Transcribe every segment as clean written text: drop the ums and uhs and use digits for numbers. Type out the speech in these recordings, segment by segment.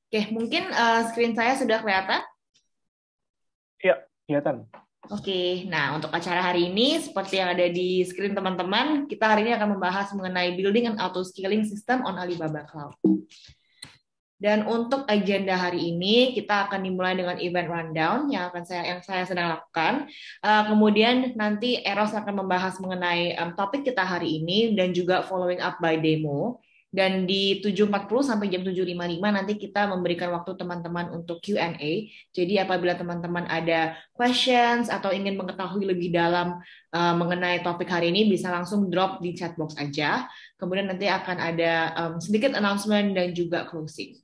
Oke, mungkin screen saya sudah kelihatan. Iya, kelihatan. Oke, nah untuk acara hari ini, seperti yang ada di screen teman-teman, kita hari ini akan membahas mengenai building and auto-scaling system on Alibaba Cloud. Dan untuk agenda hari ini, kita akan dimulai dengan event rundown yang saya sedang lakukan. Kemudian nanti Eros akan membahas mengenai topik kita hari ini dan juga following up by demo. Dan di 7.40 sampai jam 7.55 nanti kita memberikan waktu teman-teman untuk Q&A. Jadi apabila teman-teman ada questions atau ingin mengetahui lebih dalam mengenai topik hari ini, bisa langsung drop di chat box aja. Kemudian nanti akan ada sedikit announcement dan juga closing.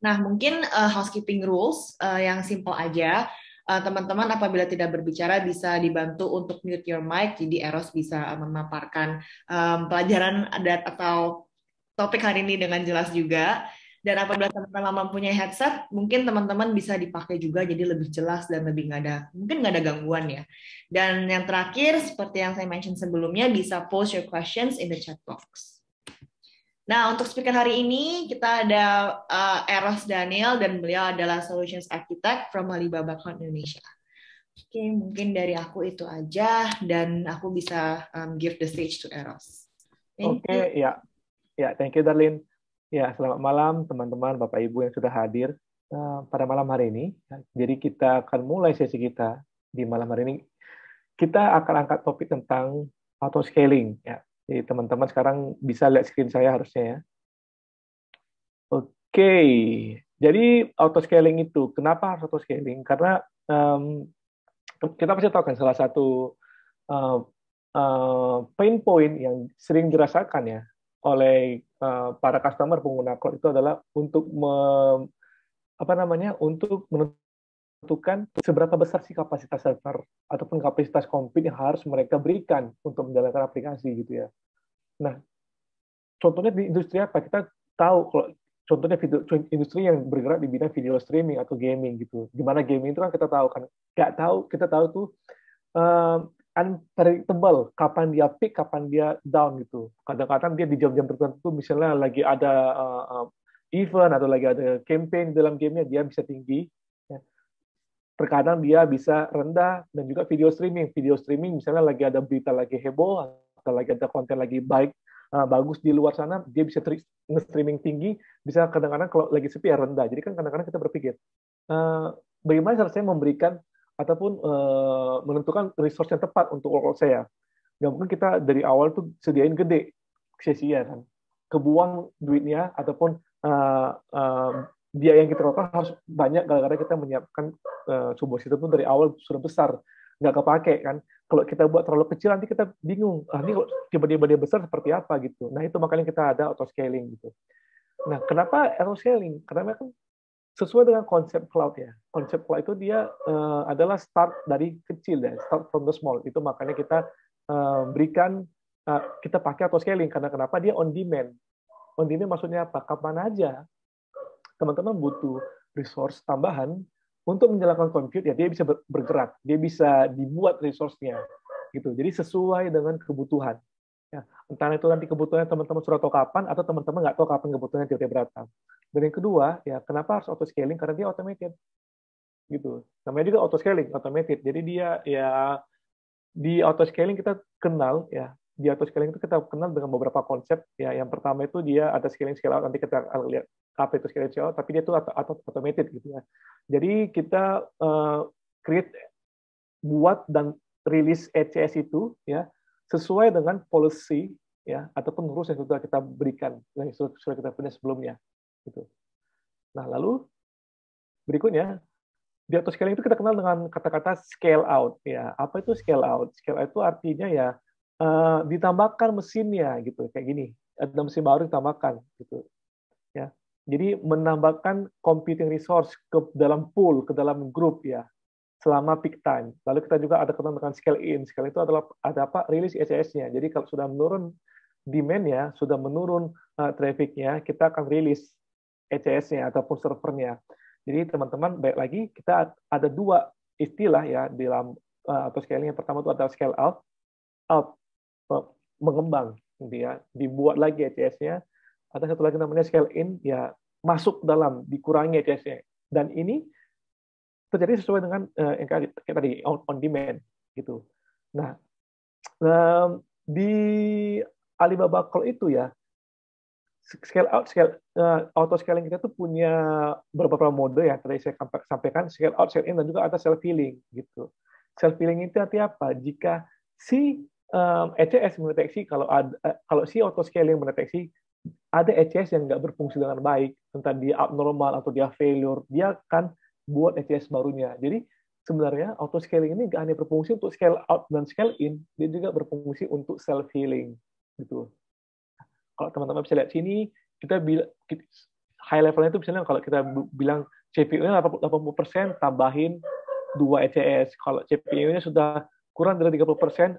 Nah, mungkin housekeeping rules yang simple aja. Teman-teman apabila tidak berbicara bisa dibantu untuk mute your mic, jadi Eros bisa memaparkan pelajaran adat atau topik hari ini dengan jelas juga. Dan apabila teman-teman mempunyai headset, mungkin teman-teman bisa dipakai juga jadi lebih jelas dan lebih mungkin nggak ada gangguan ya. Dan yang terakhir, seperti yang saya mention sebelumnya, bisa post your questions in the chat box. Nah, untuk speaker hari ini kita ada Eros Daniel dan beliau adalah Solutions Architect from Alibaba Cloud Indonesia. Oke, mungkin dari aku itu aja dan aku bisa give the stage to Eros. Thank you. Oke, ya, ya, thank you, Darlin. Ya, selamat malam teman-teman, Bapak Ibu yang sudah hadir pada malam hari ini. Jadi kita akan mulai sesi kita di malam hari ini. Kita akan angkat topik tentang auto scaling. Ya, jadi teman-teman sekarang bisa lihat screen saya harusnya ya. Oke, jadi auto scaling itu kenapa harus auto scaling? Karena kita pasti tahu kan salah satu uh, pain point yang sering dirasakan ya oleh para customer pengguna cloud itu adalah untuk untuk menentukan seberapa besar sih kapasitas server ataupun kapasitas compute yang harus mereka berikan untuk menjalankan aplikasi gitu ya. Nah, contohnya di industri apa? Kita tahu kalau contohnya industri yang bergerak di bidang video streaming atau gaming gitu. Di mana gaming itu kan kita tahu kan, nggak tahu kita tahu tuh unpredictable kapan dia peak, kapan dia down gitu. Kadang-kadang dia di jam-jam tertentu misalnya lagi ada event atau lagi ada campaign dalam gamenya dia bisa tinggi. Ya. Terkadang dia bisa rendah dan juga video streaming. Video streaming misalnya lagi ada berita lagi heboh atau lagi ada konten lagi baik bagus di luar sana, dia bisa nge-streaming tinggi, bisa kadang-kadang kalau lagi sepi ya rendah. Jadi kan kadang-kadang kita berpikir, bagaimana caranya memberikan ataupun menentukan resource yang tepat untuk workload saya. Nggak mungkin kita dari awal tuh sediain gede, sia-sia kan. Kebuang duitnya ataupun biaya yang kita lakukan harus banyak gara-gara kita menyiapkan sebuah sistem itu dari awal sudah besar, nggak kepake kan. Kalau kita buat terlalu kecil nanti kita bingung, ini kok tiba-tiba dia besar seperti apa gitu. Nah itu makanya kita ada auto scaling gitu. Nah kenapa auto scaling? Karena kan sesuai dengan konsep cloud ya. Konsep cloud itu dia adalah start dari kecil ya, start from the small. Itu makanya kita berikan kita pakai auto scaling karena kenapa dia on demand. On demand maksudnya apa? Kapan aja teman-teman butuh resource tambahan untuk menjalankan compute ya dia bisa bergerak, dia bisa dibuat resource-nya gitu. Jadi sesuai dengan kebutuhan. Ya, entah itu nanti kebutuhannya teman-teman sudah tahu kapan atau teman-teman nggak tahu kapan kebutuhannya tiba-tiba datang. Dan yang kedua, ya kenapa harus auto scaling? Karena dia automated gitu. Namanya juga auto scaling, automated. Jadi dia ya di auto scaling kita kenal ya. Di auto scaling itu kita kenal dengan beberapa konsep ya. Yang pertama itu dia ada scaling scale out, nanti kita akan lihat apa itu scaling scale out, tapi dia itu automated gitu ya. Jadi kita create buat dan rilis ECS itu ya sesuai dengan policy ya ataupun rules yang sudah kita berikan yang sudah kita punya sebelumnya gitu. Nah, lalu berikutnya di auto scaling itu kita kenal dengan kata-kata scale out ya. Apa itu scale out? Scale out itu artinya ya ditambahkan mesinnya gitu kayak gini. Ada mesin baru ditambahkan gitu ya. Jadi menambahkan computing resource ke dalam pool, ke dalam grup ya selama peak time. Lalu kita juga ada kenal dengan scale in. Scale itu adalah ada apa? Rilis ECS-nya. Jadi kalau sudah menurun demand-nya, sudah menurun traffic-nya, kita akan rilis ECS-nya ataupun servernya. Jadi teman-teman baik lagi kita ada dua istilah ya di dalam atau scaling. Yang pertama itu adalah scale out, out mengembang, gitu ya. Dibuat lagi ECS-nya. Ada satu lagi namanya scale in, ya masuk dalam dikurangi ETS-nya. Dan ini terjadi sesuai dengan yang kayak tadi on demand gitu. Nah, di Alibaba Cloud itu ya, scale out, auto scaling kita tuh punya beberapa mode ya. Tadi saya sampaikan scale out, scale in, dan juga ada self healing gitu. Self healing itu artinya apa? Jika si ECS mendeteksi kalau si auto scaling mendeteksi ada ECS yang nggak berfungsi dengan baik, entah dia abnormal atau dia failure, dia akan buat ECS barunya. Jadi sebenarnya auto scaling ini nggak hanya berfungsi untuk scale out dan scale in, dia juga berfungsi untuk self healing gitu. Kalau teman-teman bisa lihat sini, kita bilang high levelnya itu misalnya kalau kita bilang CPU-nya 80% tambahin 2 ECS. Kalau CPU-nya sudah kurang dari 30%,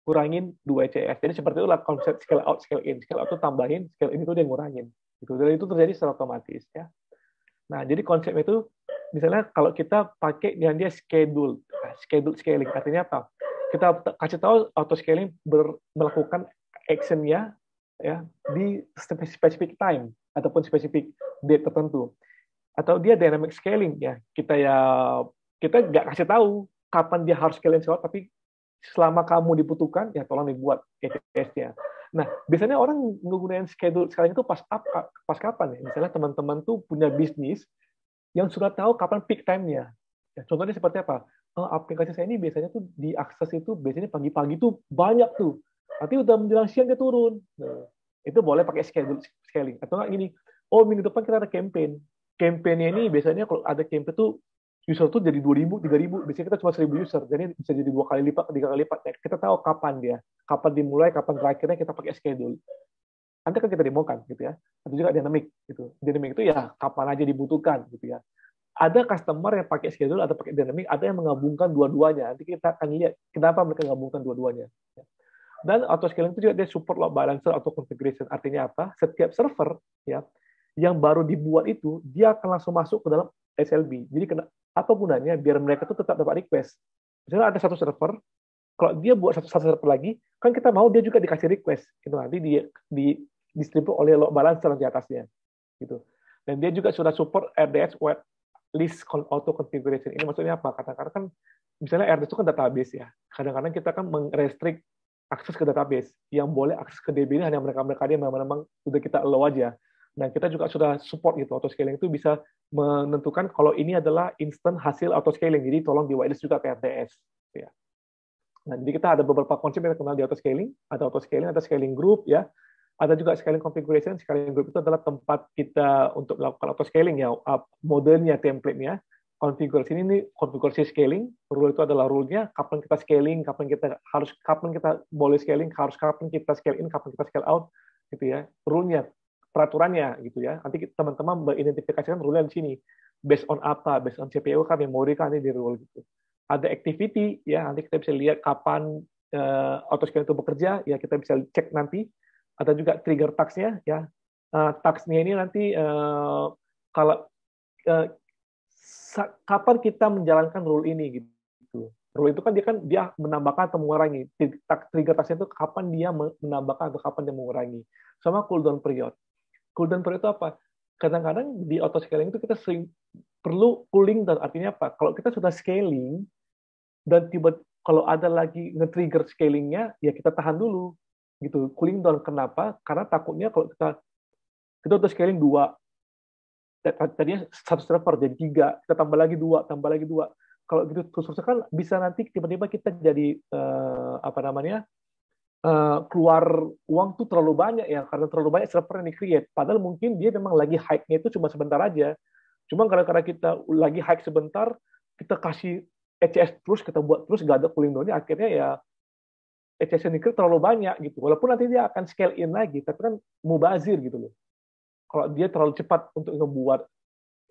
kurangin 2 ECS. Jadi seperti itulah konsep scale out, scale in. Scale out itu tambahin, scale in itu dia ngurangin. Gitu. Dan itu terjadi secara otomatis. Ya. Nah, jadi konsepnya itu, misalnya kalau kita pakai yang dia schedule scaling, artinya apa? Kita kasih tahu auto scaling melakukan action-nya ya di specific time ataupun specific date tertentu. Atau dia dynamic scaling ya. Kita nggak kasih tahu kapan dia harus scaling tapi selama kamu dibutuhkan, ya tolong dibuat ETS-nya. Nah, biasanya orang menggunakan schedule sekarang itu pas kapan ya? Misalnya teman-teman tuh punya bisnis yang sudah tahu kapan peak time-nya. Ya, contohnya seperti apa? Aplikasi saya ini biasanya tuh diakses itu biasanya pagi-pagi tuh banyak tuh. Nanti udah menjelang siang dia turun. Nah, itu boleh pakai schedule scaling. Atau nggak gini, minggu depan kita ada campaign. Campaign-nya ini biasanya kalau ada campaign tuh user tuh jadi 2.000, 3.000. Biasanya kita cuma 1.000 user. Jadi bisa jadi 2 kali lipat, 3 kali lipat. Kita tahu kapan dia. Kapan dimulai, kapan terakhirnya kita pakai schedule. Nanti kan kita demokan gitu ya. Atau juga dynamic gitu. Dynamic itu ya kapan aja dibutuhkan gitu ya. Ada customer yang pakai schedule atau pakai dynamic, ada yang menggabungkan dua-duanya. Nanti kita akan lihat kenapa mereka menggabungkan dua-duanya. Dan auto scaling itu juga dia support load balancer atau configuration. Artinya apa? Setiap server ya yang baru dibuat itu dia akan langsung masuk ke dalam SLB. Jadi apa gunanya? Biar mereka tuh tetap dapat request. Misalnya ada satu server, kalau dia buat satu server lagi, kan kita mau dia juga dikasih request. Itu nanti di distribute oleh load balancer di atasnya. Gitu. Dan dia juga sudah support RDS web list auto configuration. Ini maksudnya apa? Kadang-kadang kan misalnya RDS itu kan database ya. Kadang-kadang kita kan merestrict akses ke database. Yang boleh akses ke DB ini hanya mereka-mereka yang memang sudah kita allow aja. Nah, kita juga sudah support gitu. Auto scaling itu bisa menentukan kalau ini adalah instant hasil auto scaling. Jadi tolong di whitelist juga ke RDS. Ya. Nah, jadi kita ada beberapa konsep yang kenal di auto scaling. Ada auto scaling, ada scaling group ya. Ada juga scaling configuration. Scaling group itu adalah tempat kita untuk melakukan auto scaling ya, modenya, template-nya. Konfigurasi ini konfigurasi scaling. Rule itu adalah rule-nya, kapan kita scaling, kapan kita boleh scaling, kapan kita scale in, kapan kita scale out, gitu ya. Rule-nya, peraturannya, gitu ya. Nanti teman-teman mengidentifikasikan rule-nya di sini. Based on apa? Based on CPU kan, memori kan, ini di rule gitu. Ada activity, ya. Nanti kita bisa lihat kapan auto scaling itu bekerja, ya kita bisa cek nanti. Ada juga trigger task-nya, ya. Task-nya ini nanti kalau kapan kita menjalankan rule ini gitu. Rule itu kan dia menambahkan atau mengurangi. Trigger task itu kapan dia menambahkan atau kapan dia mengurangi. Sama cooldown period. Cooldown period itu apa? Kadang-kadang di auto scaling itu kita sering perlu cooling down. Artinya apa? Kalau kita sudah scaling dan kalau ada lagi nge-trigger scalingnya, ya kita tahan dulu gitu. Cooling down kenapa? Karena takutnya kalau kita udah scaling 2, tadinya satu server jadi 3, kita tambah lagi 2. Kalau gitu terus kan bisa nanti tiba-tiba kita jadi keluar uang tuh terlalu banyak ya, karena terlalu banyak server yang di-create. Padahal mungkin dia memang lagi hype-nya itu cuma sebentar aja. Cuma karena kita lagi hype sebentar, kita kasih ECS terus, kita buat terus, nggak ada cooling down-nya, akhirnya ya ECS yang di-create terlalu banyak gitu. Walaupun nanti dia akan scale in lagi, tapi kan mubazir gitu loh. Kalau dia terlalu cepat untuk ngebuat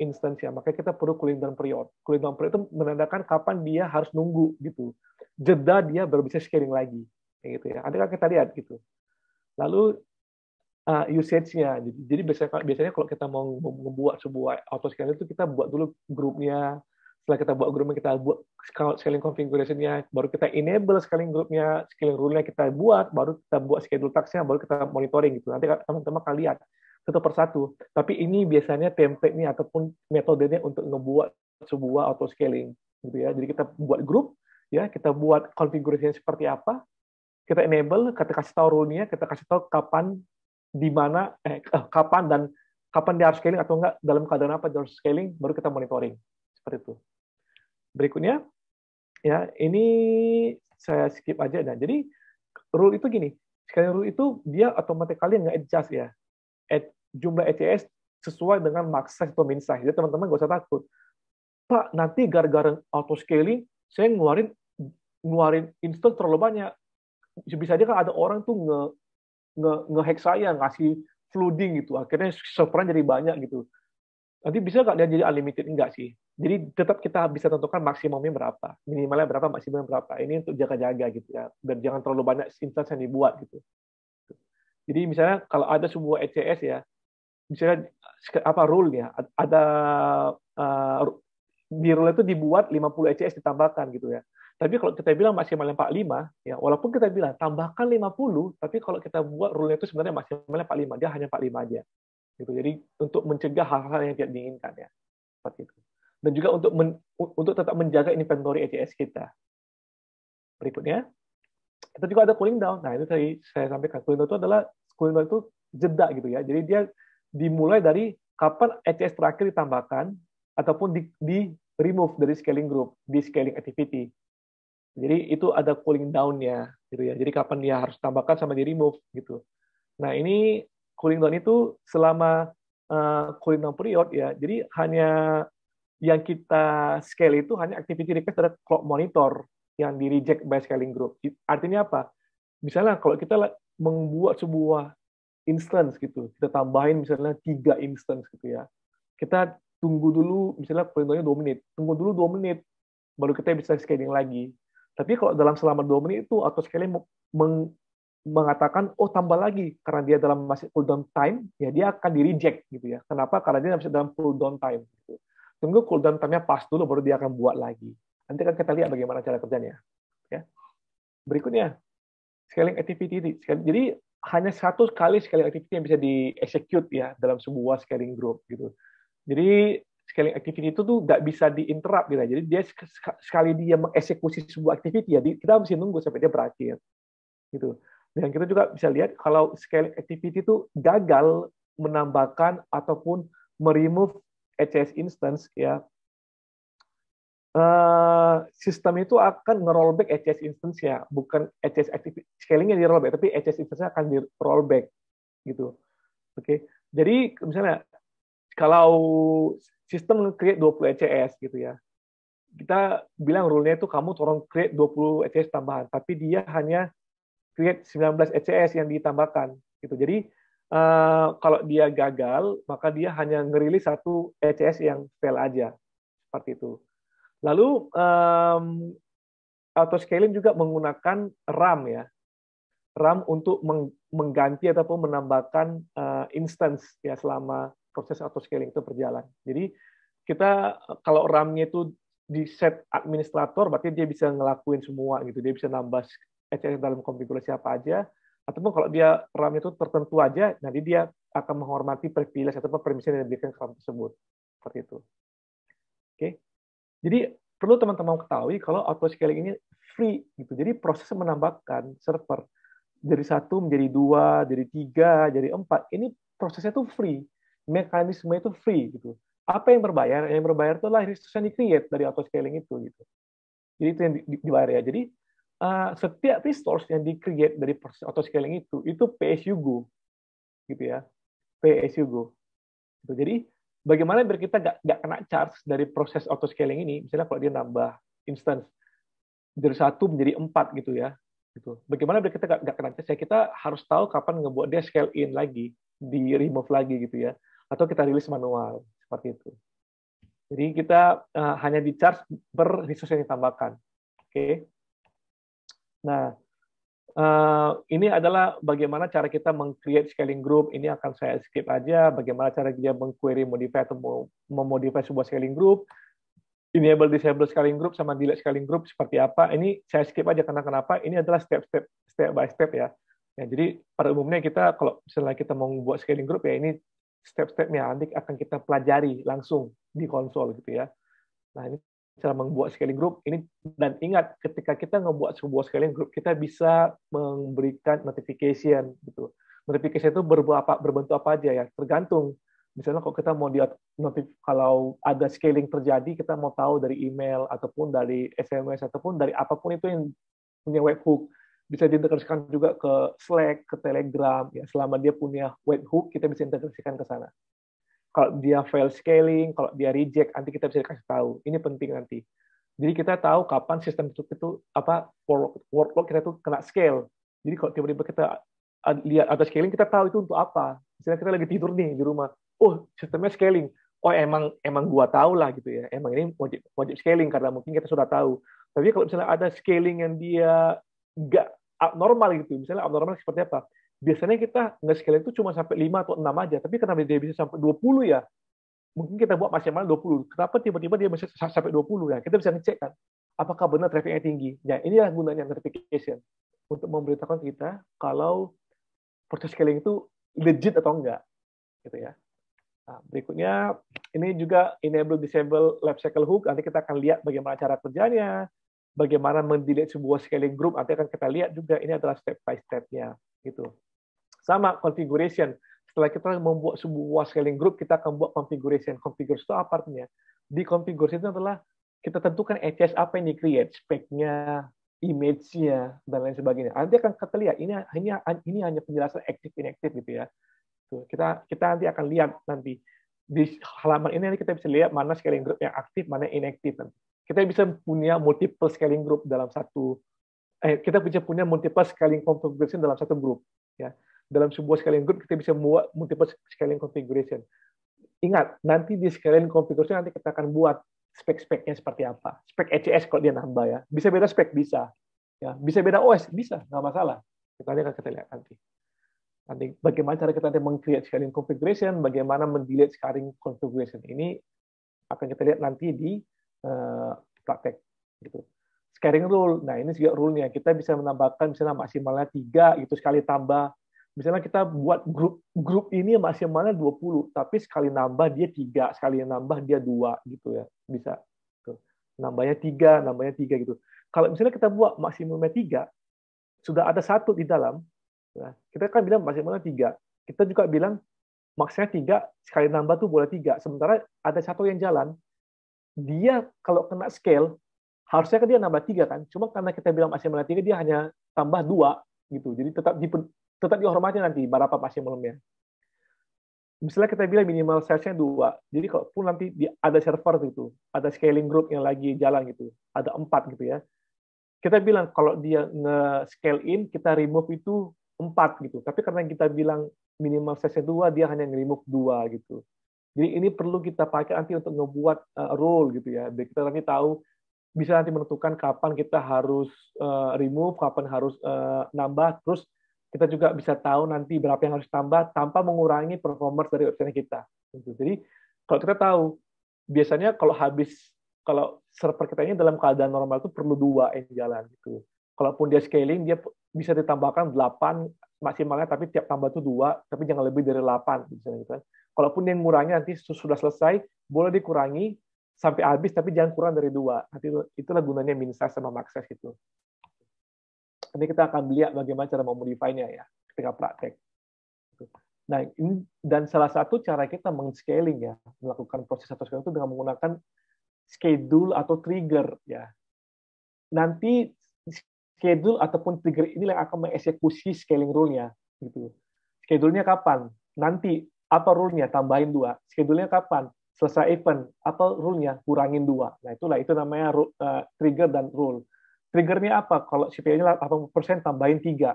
instansi, makanya kita perlu cooling down period. Cooling down period itu menandakan kapan dia harus nunggu gitu. Jeda dia baru bisa scaling lagi. Kayak gitu ya. Ada kan kita lihat gitu. Lalu usage-nya. Jadi biasanya kalau kita mau membuat sebuah auto scaling itu kita buat dulu grupnya. Setelah kita buat grupnya, kita buat scaling configuration-nya, baru kita enable scaling grupnya, scaling rule-nya kita buat, baru kita buat schedule task-nya, baru kita monitoring gitu. Nanti teman-teman akan lihat satu persatu. Tapi ini biasanya template-nya ataupun metodenya untuk ngebuat sebuah auto scaling gitu ya. Jadi kita buat grup ya, kita buat konfigurasinya seperti apa, kita enable, kita kasih tahu rule-nya, kita kasih tahu kapan, di mana, kapan dan kapan dia harus scaling atau enggak, dalam keadaan apa dia harus scaling, baru kita monitoring seperti itu. Berikutnya ya, ini saya skip aja. Nah, jadi rule itu gini, scaling rule itu dia automatically nge-adjust ya, jumlah ECS sesuai dengan max size atau min size. Jadi teman-teman nggak usah takut. Pak, nanti gara-gara auto scaling, saya ngeluarin instance terlalu banyak. Bisa aja kan ada orang tuh nge-hack saya, ngasih flooding gitu. Akhirnya servernya jadi banyak gitu. Nanti bisa nggak dia jadi unlimited? Enggak sih. Jadi tetap kita bisa tentukan maksimumnya berapa, minimalnya berapa, maksimumnya berapa. Ini untuk jaga-jaga gitu ya. Dan jangan terlalu banyak instance yang dibuat gitu. Jadi misalnya kalau ada sebuah ECS ya, misalnya apa rule-nya, ada di rule itu dibuat 50 ECS ditambahkan gitu ya. Tapi kalau kita bilang maksimalnya 45, ya walaupun kita bilang tambahkan 50, tapi kalau kita buat rule itu sebenarnya maksimalnya 45, dia hanya 45 aja. Gitu. Jadi untuk mencegah hal-hal yang tidak diinginkan ya. Seperti itu. Dan juga untuk tetap menjaga inventory ECS kita. Berikutnya, kita juga ada cooling down. Nah, itu tadi saya sampaikan. Cooling down itu jeda gitu ya. Jadi dia dimulai dari kapan ECS terakhir ditambahkan ataupun di remove dari scaling group, di scaling activity. Jadi itu ada cooling down-nya gitu ya. Jadi kapan dia harus tambahkan sama di remove gitu. Nah, ini cooling down itu selama cooling down period ya. Jadi hanya yang kita scale itu hanya activity request dari clock monitor yang di reject by scaling group. Artinya apa? Misalnya kalau kita membuat sebuah instance gitu, kita tambahin misalnya 3 instance gitu ya. Kita tunggu dulu, misalnya cooling down-nya 2 menit. Tunggu dulu 2 menit, baru kita bisa scaling lagi. Tapi kalau selama 2 menit itu auto scaling mengatakan, oh tambah lagi, karena dia dalam masih cooldown time, ya dia akan di reject gitu ya. Kenapa? Karena dia masih dalam cooldown time. Gitu. Tunggu cooldown time-nya pas dulu, baru dia akan buat lagi. Nanti kan kita lihat bagaimana cara kerjanya. Ya. Berikutnya, scaling activity. Jadi hanya satu kali scaling activity yang bisa di-execute ya dalam sebuah scaling group gitu. Jadi scaling activity itu tuh nggak bisa di-interrupt gitu. Jadi dia sekali dia mengeksekusi sebuah activity ya, kita mesti nunggu sampai dia berakhir. Gitu. Dan kita juga bisa lihat kalau scaling activity itu gagal menambahkan ataupun meremove ECS instance ya, sistem itu akan nge-rollback ECS instance ya, bukan ECS activity scalingnya di rollback, tapi ECS instance akan di rollback gitu. Oke. Jadi misalnya kalau sistem create 20 ECS gitu ya, kita bilang rule-nya itu kamu tolong create 20 ECS tambahan, tapi dia hanya create 19 ECS yang ditambahkan gitu. Jadi kalau dia gagal, maka dia hanya ngerilis satu ECS yang fail aja, seperti itu. Lalu auto scaling juga menggunakan RAM ya, RAM untuk mengganti ataupun menambahkan instance ya selama proses auto scaling itu berjalan. Jadi kita kalau RAM-nya itu di set administrator, berarti dia bisa ngelakuin semua gitu, dia bisa nambah ECS dalam konfigurasi apa aja, ataupun kalau dia RAM itu tertentu aja, nanti dia akan menghormati privilege ataupun permission yang diberikan ke RAM tersebut. Seperti itu. Oke. Jadi perlu teman-teman ketahui kalau auto scaling ini free gitu. Jadi proses menambahkan server dari 1 menjadi 2, jadi 3, jadi 4, ini prosesnya itu free. Mekanisme itu free gitu. Apa yang berbayar? Yang berbayar itu adalah resource yang di-create dari auto scaling itu gitu. Jadi itu yang dibayar ya. Jadi setiap resource yang di-create dari proses auto scaling itu pay as you go gitu ya. Pay as you go. Gitu. Jadi bagaimana biar kita nggak kena charge dari proses auto scaling ini? Misalnya kalau dia nambah instance dari 1 menjadi 4 gitu ya. Gitu. Bagaimana biar kita nggak kena charge? Ya, kita harus tahu kapan ngebuat dia scale in lagi, di remove lagi gitu ya. Atau kita rilis manual seperti itu. Jadi kita hanya di charge per resource yang ditambahkan. Oke. Nah, ini adalah bagaimana cara kita meng-create scaling group. Ini akan saya skip aja. Bagaimana cara dia meng-query, modify, atau memodify sebuah scaling group. Enable, disable scaling group, sama delete scaling group seperti apa. Ini saya skip aja karena kenapa? Ini adalah step by step ya. Ya, jadi pada umumnya kita kalau misalnya kita mau membuat scaling group ya ini step-stepnya nanti akan kita pelajari langsung di konsol gitu ya. Nah, ini cara membuat scaling group ini, dan ingat ketika kita ngebuat sebuah scaling group kita bisa memberikan notification gitu. Notification itu berbentuk apa aja ya, tergantung. Misalnya kalau kita mau kalau ada scaling terjadi, kita mau tahu dari email ataupun dari SMS ataupun dari apapun itu yang punya webhook, bisa diintegrasikan juga ke Slack, ke Telegram ya. Selama dia punya webhook, kita bisa integrasikan ke sana. Kalau dia fail scaling, kalau dia reject, nanti kita bisa kasih tahu. Ini penting nanti. Jadi kita tahu kapan sistem itu workload kita tuh kena scale. Jadi kalau tiba-tiba kita lihat ada scaling, kita tahu itu untuk apa. Misalnya kita lagi tidur nih di rumah, oh sistemnya scaling. Oh emang gua tahu lah gitu ya. Emang ini wajib scaling karena mungkin kita sudah tahu. Tapi kalau misalnya ada scaling yang dia nggak abnormal gitu, misalnya abnormal seperti apa? Biasanya kita nge-scale itu cuma sampai 5 atau 6 aja, tapi kenapa dia bisa sampai 20 ya? Mungkin kita buat maksimal 20. Kenapa tiba-tiba dia bisa sampai 20 ya? Kita bisa ngecek kan, apakah benar trafficnya tinggi. Ya, inilah gunanya notification untuk memberitahukan kita kalau proses scaling itu legit atau enggak, gitu ya. Nah, berikutnya ini juga enable disable life cycle hook. Nanti kita akan lihat bagaimana cara kerjanya, bagaimana mendelete sebuah scaling group. Nanti akan kita lihat juga ini adalah step by step-nya gitu. Sama configuration. Setelah kita membuat sebuah scaling group, kita akan buat configuration. Configuration itu apa artinya? Di configuration itu adalah kita tentukan ECS apa yang di-create, spec-nya, image-nya, dan lain sebagainya. Nanti akan kita lihat, ini hanya penjelasan active-inactive gitu ya. Kita nanti akan lihat nanti. Di halaman ini kita bisa lihat mana scaling group yang aktif, mana inactive. Kita bisa punya multiple scaling group dalam kita bisa punya multiple scaling configuration dalam satu grup. Ya. Dalam sebuah scaling group kita bisa buat multiple scaling configuration. Ingat, nanti di scaling configuration nanti kita akan buat spek-speknya seperti apa. Spek ECS kalau dia nambah ya. Bisa beda spek, bisa. Ya, bisa beda OS, bisa, nggak masalah. Kita lihat nanti. Nanti bagaimana cara kita nanti meng-create scaling configuration, bagaimana mendelete scaling configuration. Ini akan kita lihat nanti di praktek. Gitu. Scaling rule, nah ini juga rule-nya. Kita bisa menambahkan misalnya maksimalnya 3, gitu sekali tambah. Misalnya kita buat grup ini maksimalnya 20, tapi sekali nambah dia 3, sekali nambah dia 2, gitu ya. Bisa. Tuh. Nambahnya 3 gitu. Kalau misalnya kita buat maksimumnya 3, sudah ada 1 di dalam, nah, kita kan bilang maksimalnya 3. Kita juga bilang maksudnya 3, sekali nambah tuh boleh 3. Sementara ada 1 yang jalan, dia kalau kena scale, harusnya kan dia nambah 3 kan. Cuma karena kita bilang maksimalnya 3, dia hanya tambah 2 gitu. Jadi tetap dihormati nanti berapa maksimumnya. Misalnya kita bilang minimal size-nya 2. Jadi kalau pun nanti ada server gitu, ada scaling group yang lagi jalan gitu, ada 4 gitu ya. Kita bilang kalau dia nge-scale in, kita remove itu 4 gitu. Tapi karena kita bilang minimal size-nya 2, dia hanya nge-remove 2 gitu. Jadi ini perlu kita pakai nanti untuk ngebuat rule gitu ya. Biar kita nanti tahu, bisa nanti menentukan kapan kita harus remove, kapan harus nambah, terus kita juga bisa tahu nanti berapa yang harus tambah tanpa mengurangi performance dari website kita. Jadi kalau kita tahu, biasanya kalau server kita ini dalam keadaan normal itu perlu 2 yang jalan gitu. Kalaupun dia scaling, dia bisa ditambahkan 8 maksimalnya, tapi tiap tambah itu 2, tapi jangan lebih dari 8. Gitu. Kalaupun yang ngurangnya nanti sudah selesai, boleh dikurangi sampai habis, tapi jangan kurang dari 2. Nanti itulah gunanya min size sama max size itu. Nanti kita akan lihat bagaimana cara memodify-nya ya ketika praktek. Nah, ini dan salah satu cara kita meng-scaling ya, melakukan proses atau scaling itu dengan menggunakan schedule atau trigger ya. Nanti schedule ataupun trigger ini yang akan mengeksekusi scaling rule-nya gitu. Schedule-nya kapan? Nanti apa rule-nya? Tambahin 2. Schedule-nya kapan? Selesai event. Apa rule-nya? Kurangin 2. Nah, itu namanya trigger dan rule. Trigger-nya apa? Kalau CPI-nya 80%, tambahin 3.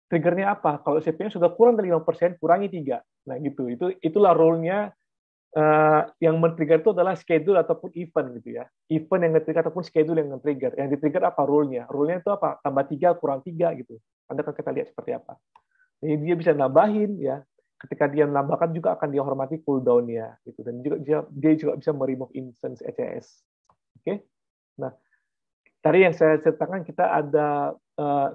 Trigger-nya apa? Kalau CPI-nya sudah kurang dari 5%, kurangi 3. Nah, gitu. Itulah rule-nya. Yang men-trigger itu adalah schedule ataupun event gitu ya. Event yang nge-trigger ataupun schedule yang nge-trigger. Yang di-trigger apa? Rule-nya. Rule-nya itu apa? Tambah 3, kurang 3 gitu. Nanti akan kita lihat seperti apa. Jadi dia bisa nambahin ya. Ketika dia menambahkan juga akan dihormati cooldown-nya gitu. Dan juga dia juga bisa meremove instance ECS. Oke. Nah, Tadi yang saya ceritakan kita ada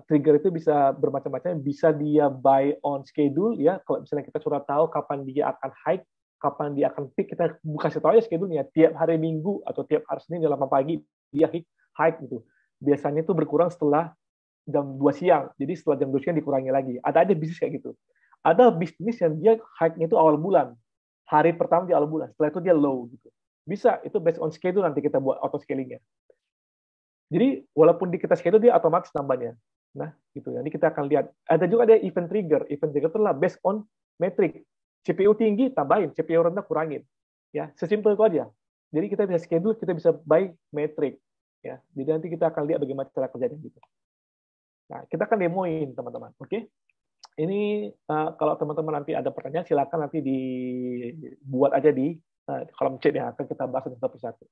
trigger itu bisa bermacam-macam, bisa dia buy on schedule ya. Kalau misalnya kita sudah tahu kapan dia akan hike, kapan dia akan peak, kita kasih tahu aja schedule-nya. Tiap hari Minggu atau tiap hari Senin jam 8 pagi dia hike gitu. Biasanya itu berkurang setelah jam 2 siang. Jadi setelah jam 2 siang dikurangi lagi. Ada bisnis kayak gitu. Ada bisnis yang dia hike-nya itu awal bulan. Hari pertama di awal bulan. Setelah itu dia low gitu. Bisa, itu based on schedule nanti kita buat auto scaling-nya. Jadi walaupun di kita schedule dia otomatis nambahnya. Nah, gitu. Nanti kita akan lihat. Ada juga ada event trigger. Event trigger itu adalah based on metric. CPU tinggi tambahin, CPU rendah kurangin. Ya, sesimpel itu aja. Jadi kita bisa schedule, kita bisa buy metric. Ya, jadi nanti kita akan lihat bagaimana cara kerjanya gitu. Nah, kita akan demoin teman-teman. Oke. Ini kalau teman-teman nanti ada pertanyaan silakan nanti dibuat aja di kolom chat ya, akan kita bahas satu persatu.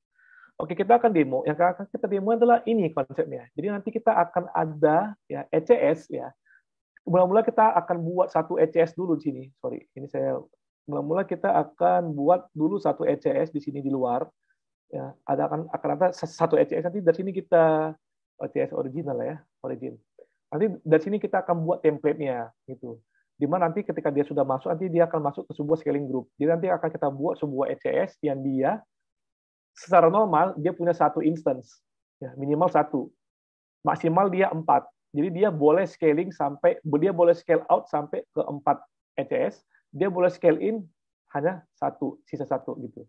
Oke, kita akan demo. Yang akan kita demo adalah ini konsepnya. Jadi nanti kita akan ada ya ECS ya. Mula-mula kita akan buat satu ECS dulu di sini. Sorry, ini saya mula-mula kita akan buat dulu satu ECS di sini di luar. Ya, akan ada satu ECS nanti dari sini kita ECS original ya, origin. Nanti dari sini kita akan buat template-nya gitu. Dimana nanti ketika dia sudah masuk, nanti dia akan masuk ke sebuah scaling group. Jadi nanti akan kita buat sebuah ECS yang dia secara normal dia punya satu instance, ya, minimal satu, maksimal dia 4. Jadi dia boleh scaling sampai, dia boleh scale out sampai ke 4 ECS, dia boleh scale in hanya satu, sisa satu gitu.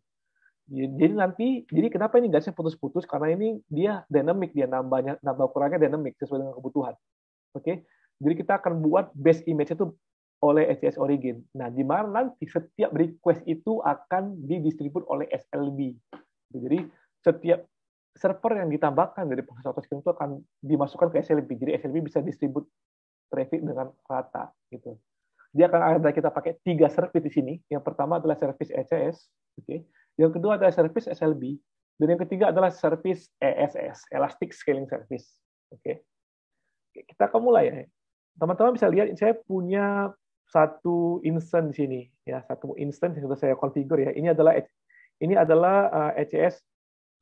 Jadi nanti, jadi kenapa ini gasnya putus-putus? Karena ini dia dynamic, dia nambah kurangnya dynamic sesuai dengan kebutuhan. Oke, jadi kita akan buat base image itu oleh ECS origin. Nah, di mana nanti setiap request itu akan didistribute oleh SLB. Jadi setiap server yang ditambahkan dari proses autoscaling itu akan dimasukkan ke SLB. Jadi SLB bisa distribute traffic dengan rata gitu. Dia akan ada kita pakai 3 service di sini. Yang pertama adalah service ECS, oke. Yang kedua adalah service SLB, dan yang ketiga adalah service ESS, Elastic Scaling Service. Oke. Kita akan mulai ya. Teman-teman bisa lihat saya punya satu instance di sini ya, satu instance yang sudah saya configure ya. Ini adalah ECS,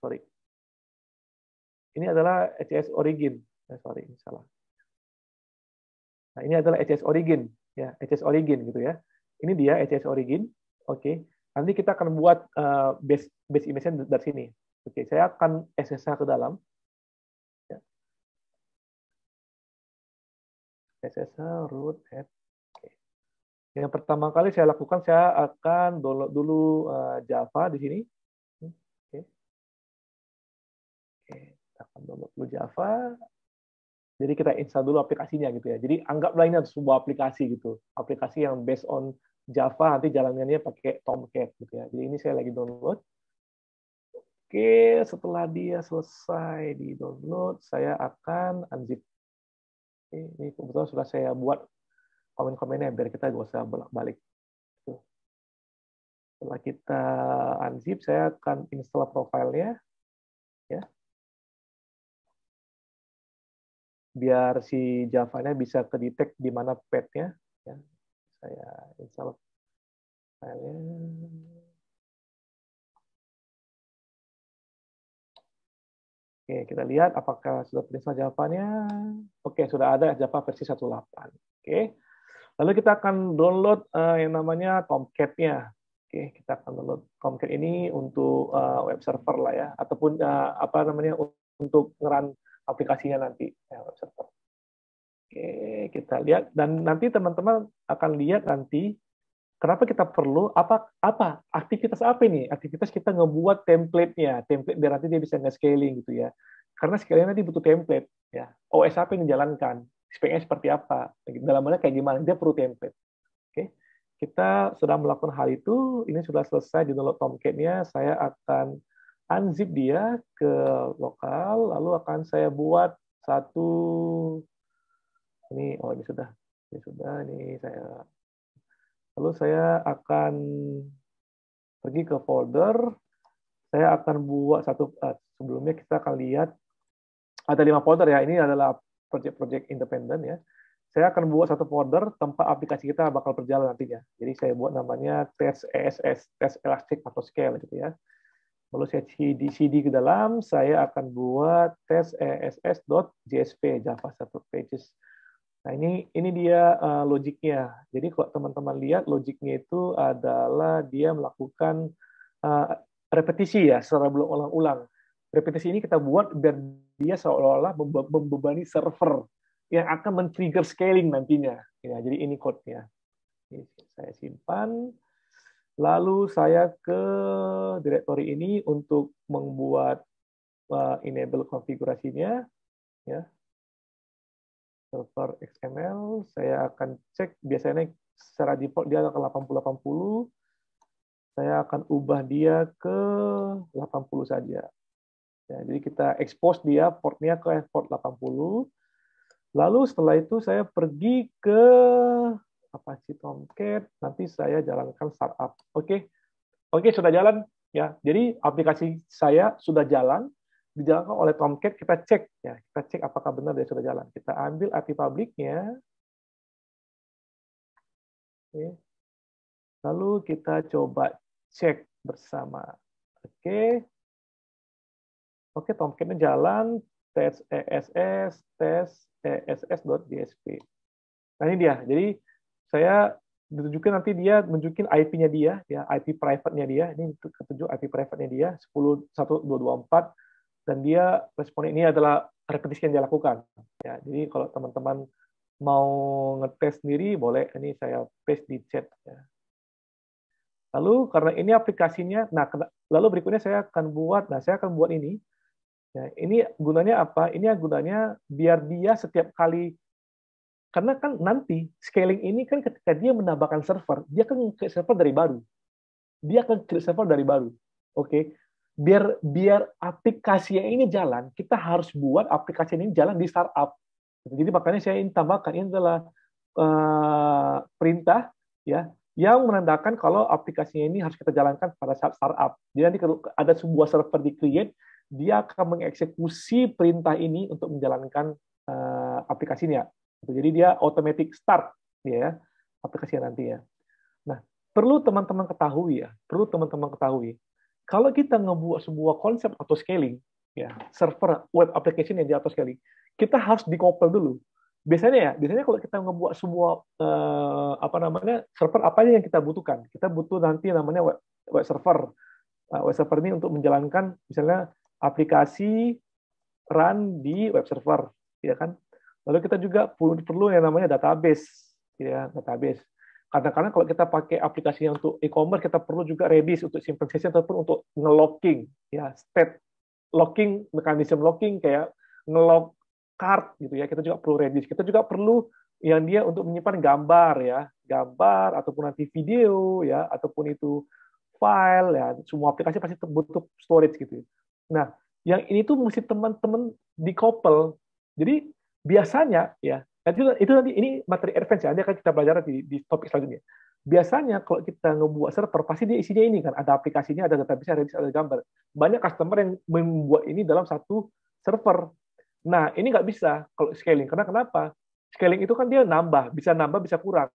sorry. Ini adalah ECS origin. Sorry, ini salah. Nah, ini adalah ECS origin, ya, ECS origin gitu ya. Ini dia ECS origin. Oke. Nanti kita akan buat base image dari sini. Oke, saya akan SSH ke dalam. Ya. SSH root head. Oke. Yang pertama kali saya lakukan, saya akan download dulu Java di sini. Oke. Oke, kita akan download dulu Java. Jadi kita install dulu aplikasinya gitu ya. Jadi anggaplah ini sebuah aplikasi gitu. Aplikasi yang based on Java, nanti jalanannya pakai Tomcat gitu ya. Jadi ini saya lagi download. Oke, setelah dia selesai di download, saya akan unzip. Ini kebetulan sudah saya buat komen-komennya biar kita nggak usah bolak-balik. Setelah kita unzip, saya akan install profilnya, ya. Biar si Java-nya bisa kedetek di mana path-nya. Ya. Saya install filenya. Oke, kita lihat apakah sudah terinstall Java-nya. Oke, sudah ada Java versi 1.8. Oke. Lalu kita akan download yang namanya Tomcat-nya. Oke, kita akan download Tomcat ini untuk web server lah ya, ataupun untuk ngeran aplikasinya nanti ya, web server. Oke, kita lihat dan nanti teman-teman akan lihat nanti kenapa kita perlu aktivitas apa ini? Aktivitas kita ngebuat template-nya, template biar nanti dia bisa nge-scaling gitu ya. Karena scaling nanti butuh template ya. OS apa yang dijalankan? Speknya seperti apa? Dalamnya kayak gimana? Dia perlu template. Oke. Kita sudah melakukan hal itu, ini sudah selesai di download Tomcat-nya, saya akan unzip dia ke lokal, lalu akan saya buat satu ini ini saya. Lalu saya akan pergi ke folder, saya akan buat satu, sebelumnya kita akan lihat, ada 5 folder ya, ini adalah project-project independen ya. Saya akan buat satu folder tempat aplikasi kita bakal berjalan nantinya. Jadi saya buat namanya test ESS, test elastic atau scale gitu ya. Lalu saya CD ke dalam, saya akan buat tes ess.jsp, Java Server Pages. Nah, ini dia logiknya. Jadi kalau teman-teman lihat, logiknya itu adalah dia melakukan uh, repetisi ya, secara berulang-ulang. Repetisi ini kita buat biar dia seolah-olah membebani server yang akan men-trigger scaling nantinya. Ya, jadi ini code-nya. Ini saya simpan. Lalu saya ke directory ini untuk membuat enable konfigurasinya, ya, server XML. Saya akan cek, biasanya secara default dia akan 8080. Saya akan ubah dia ke 80 saja. Ya, jadi kita expose dia portnya ke port 80. Lalu setelah itu saya pergi ke Apache Tomcat, nanti saya jalankan startup. Oke, sudah jalan ya. Jadi aplikasi saya sudah jalan, dijalankan oleh Tomcat. Kita cek ya, kita cek apakah benar dia sudah jalan. Kita ambil IP publiknya. Oke. Lalu kita coba cek bersama. Oke, Tomcat-nya jalan. Tes ess.jsp. Nah ini dia. Jadi saya ditunjukin nanti dia menunjukin IP-nya dia, ya IP private-nya dia. Ini ketujuh IP private-nya dia 10.1.224 dan dia responnya ini adalah repetisi yang dia lakukan. Ya, jadi kalau teman-teman mau ngetes sendiri boleh. Ini saya paste di chat. Ya. Lalu karena ini aplikasinya, nah lalu berikutnya saya akan buat ini. Ya, ini gunanya apa? Ini gunanya biar dia setiap kali, karena kan nanti scaling ini kan ketika dia menambahkan server, dia kan ke server dari baru. Dia akan create server dari baru. Oke. Biar aplikasinya ini jalan, kita harus buat aplikasi ini jalan di startup. Jadi makanya saya ini tambahkan, ini adalah perintah ya yang menandakan kalau aplikasinya ini harus kita jalankan pada saat startup. Jadi nanti kalau ada sebuah server di create, dia akan mengeksekusi perintah ini untuk menjalankan aplikasinya. Jadi dia automatic start ya aplikasinya nanti ya. Nah, perlu teman-teman ketahui ya, kalau kita ngebuat sebuah konsep auto scaling, ya server web application yang di auto scaling, kita harus decouple dulu. Biasanya kalau kita ngebuat sebuah server, apa yang kita butuhkan? Kita butuh nanti namanya web server. Web server ini untuk menjalankan misalnya aplikasi run di web server, ya kan? Lalu kita juga perlu yang namanya database, ya database. Kadang-kadang kalau kita pakai aplikasi untuk e-commerce, kita perlu juga Redis untuk simplifikasi ataupun untuk nge-locking, ya state locking, mekanisme locking kayak nge-lock card gitu ya. Kita juga perlu Redis. Kita juga perlu yang dia untuk menyimpan gambar ya, gambar ataupun nanti video ya, ataupun itu file ya. Semua aplikasi pasti butuh storage gitu. Nah, yang ini tuh mesti teman-teman decouple. Jadi biasanya ya itu nanti ini materi advance ya, nanti akan kita belajar di topik selanjutnya. Biasanya kalau kita ngebuat server pasti dia isinya ini kan, ada aplikasinya, ada database, ada gambar. Banyak customer yang membuat ini dalam satu server. Nah ini nggak bisa kalau scaling, karena kenapa? Scaling itu kan dia bisa nambah bisa kurang.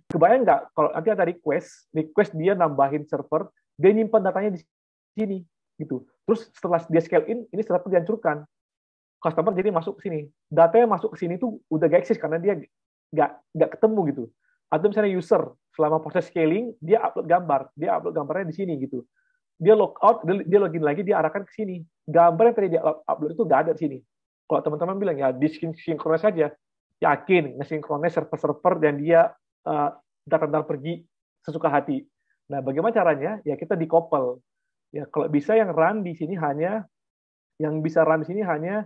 Kebayang nggak kalau nanti ada request dia nambahin server, dia nyimpan datanya di sini gitu. Terus setelah dia scale in, ini server dihancurkan. Customer jadi masuk ke sini. Datanya masuk ke sini tuh udah gak eksis karena dia nggak ketemu gitu. Atau misalnya user selama proses scaling dia upload gambarnya di sini gitu. Dia log out, dia login lagi, dia arahkan ke sini. Gambar yang tadi dia upload itu nggak ada di sini. Kalau teman-teman bilang ya disinkronis saja, yakin ngesinkronis server-server dan dia datar pergi sesuka hati. Nah, bagaimana caranya? Ya kita decouple. Ya kalau bisa yang bisa run di sini hanya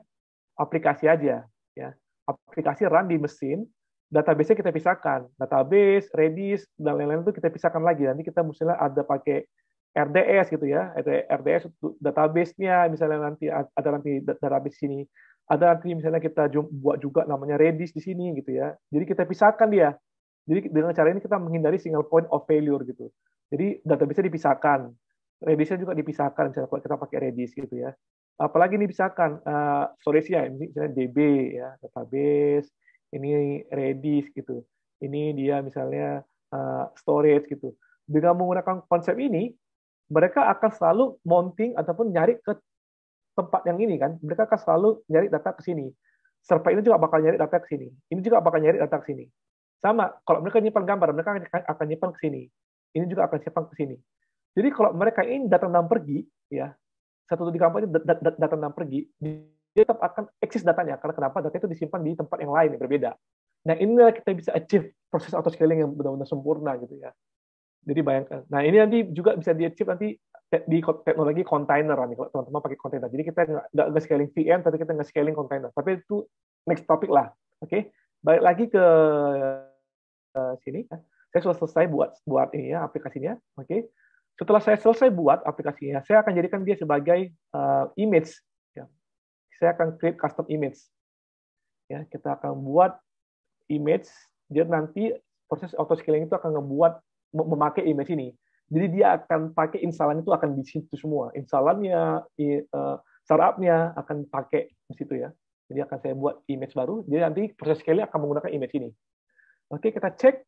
aplikasi aja ya. Aplikasi run di mesin, database-nya kita pisahkan. Database, Redis dan lain-lain itu kita pisahkan lagi. Nanti kita misalnya ada pakai RDS gitu ya. Ada RDS database-nya misalnya nanti ada nanti database sini. Ada nanti misalnya kita buat juga namanya Redis di sini gitu ya. Jadi kita pisahkan dia. Jadi dengan cara ini kita menghindari single point of failure gitu. Jadi database-nya dipisahkan. Redis-nya juga dipisahkan misalnya kalau kita pakai Redis gitu ya. Apalagi ini misalkan storage-nya, misalnya DB ya, database, ini Redis gitu. Ini dia misalnya storage gitu. Dengan menggunakan konsep ini, mereka akan selalu mounting ataupun nyari ke tempat yang ini kan. Mereka akan selalu nyari data ke sini. Server ini juga bakal nyari data ke sini. Ini juga bakal nyari data ke sini. Sama, kalau mereka nyimpan gambar, mereka akan nyimpan ke sini. Ini juga akan nyimpan ke sini. Jadi kalau mereka ini datang dan pergi, ya, satu di kampus ini datang dan pergi, dia tetap akan eksis datanya. Karena kenapa? Data itu disimpan di tempat yang lain yang berbeda. Nah, inilah kita bisa achieve proses auto scaling yang benar-benar sempurna gitu ya. Jadi bayangkan. Nah, ini nanti juga bisa di-achieve nanti di teknologi container nih, kalau teman-teman pakai container. Jadi kita nggak scaling VM, tapi kita nggak scaling container. Tapi itu next topic lah. Oke, balik lagi ke sini. Saya sudah selesai buat ini ya aplikasinya. Oke, setelah saya selesai buat aplikasinya, saya akan jadikan dia sebagai image. Ya. Saya akan create custom image. Ya, kita akan buat image. Jadi nanti proses auto scaling itu akan ngebuat memakai image ini. Jadi dia akan pakai instalan itu akan di situ semua. Instalannya, startupnya akan pakai di situ ya. Jadi akan saya buat image baru. Jadi nanti proses scaling akan menggunakan image ini. Oke, kita cek.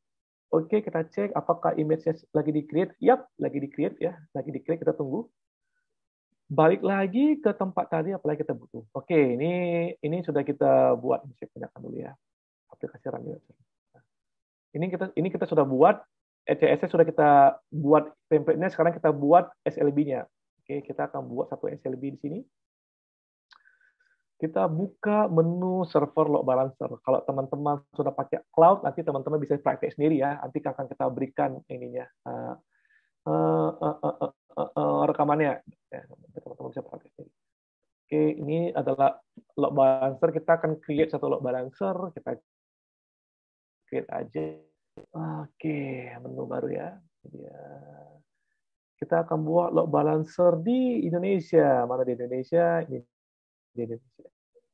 Oke, kita cek apakah image-nya lagi di-create. Yap, lagi di-create ya. Lagi di-create, kita tunggu. Balik lagi ke tempat tadi, apalagi kita butuh. Oke, ini sudah kita buat. Saya punyakan dulu ya. Aplikasi Runway. Ini kita sudah buat. ECS sudah kita buat template-nya, sekarang kita buat SLB-nya. Oke, kita akan buat satu SLB di sini. Kita buka menu server load balancer. Kalau teman-teman sudah pakai cloud, nanti teman-teman bisa praktek sendiri ya. Nanti akan kita berikan ininya rekamannya. Teman-teman bisa praktek sendiri. Oke, ini adalah load balancer. Kita akan create satu load balancer. Kita create aja. Oke, menu baru ya. Kita akan buat load balancer di Indonesia. Mana di Indonesia? Ini di Indonesia.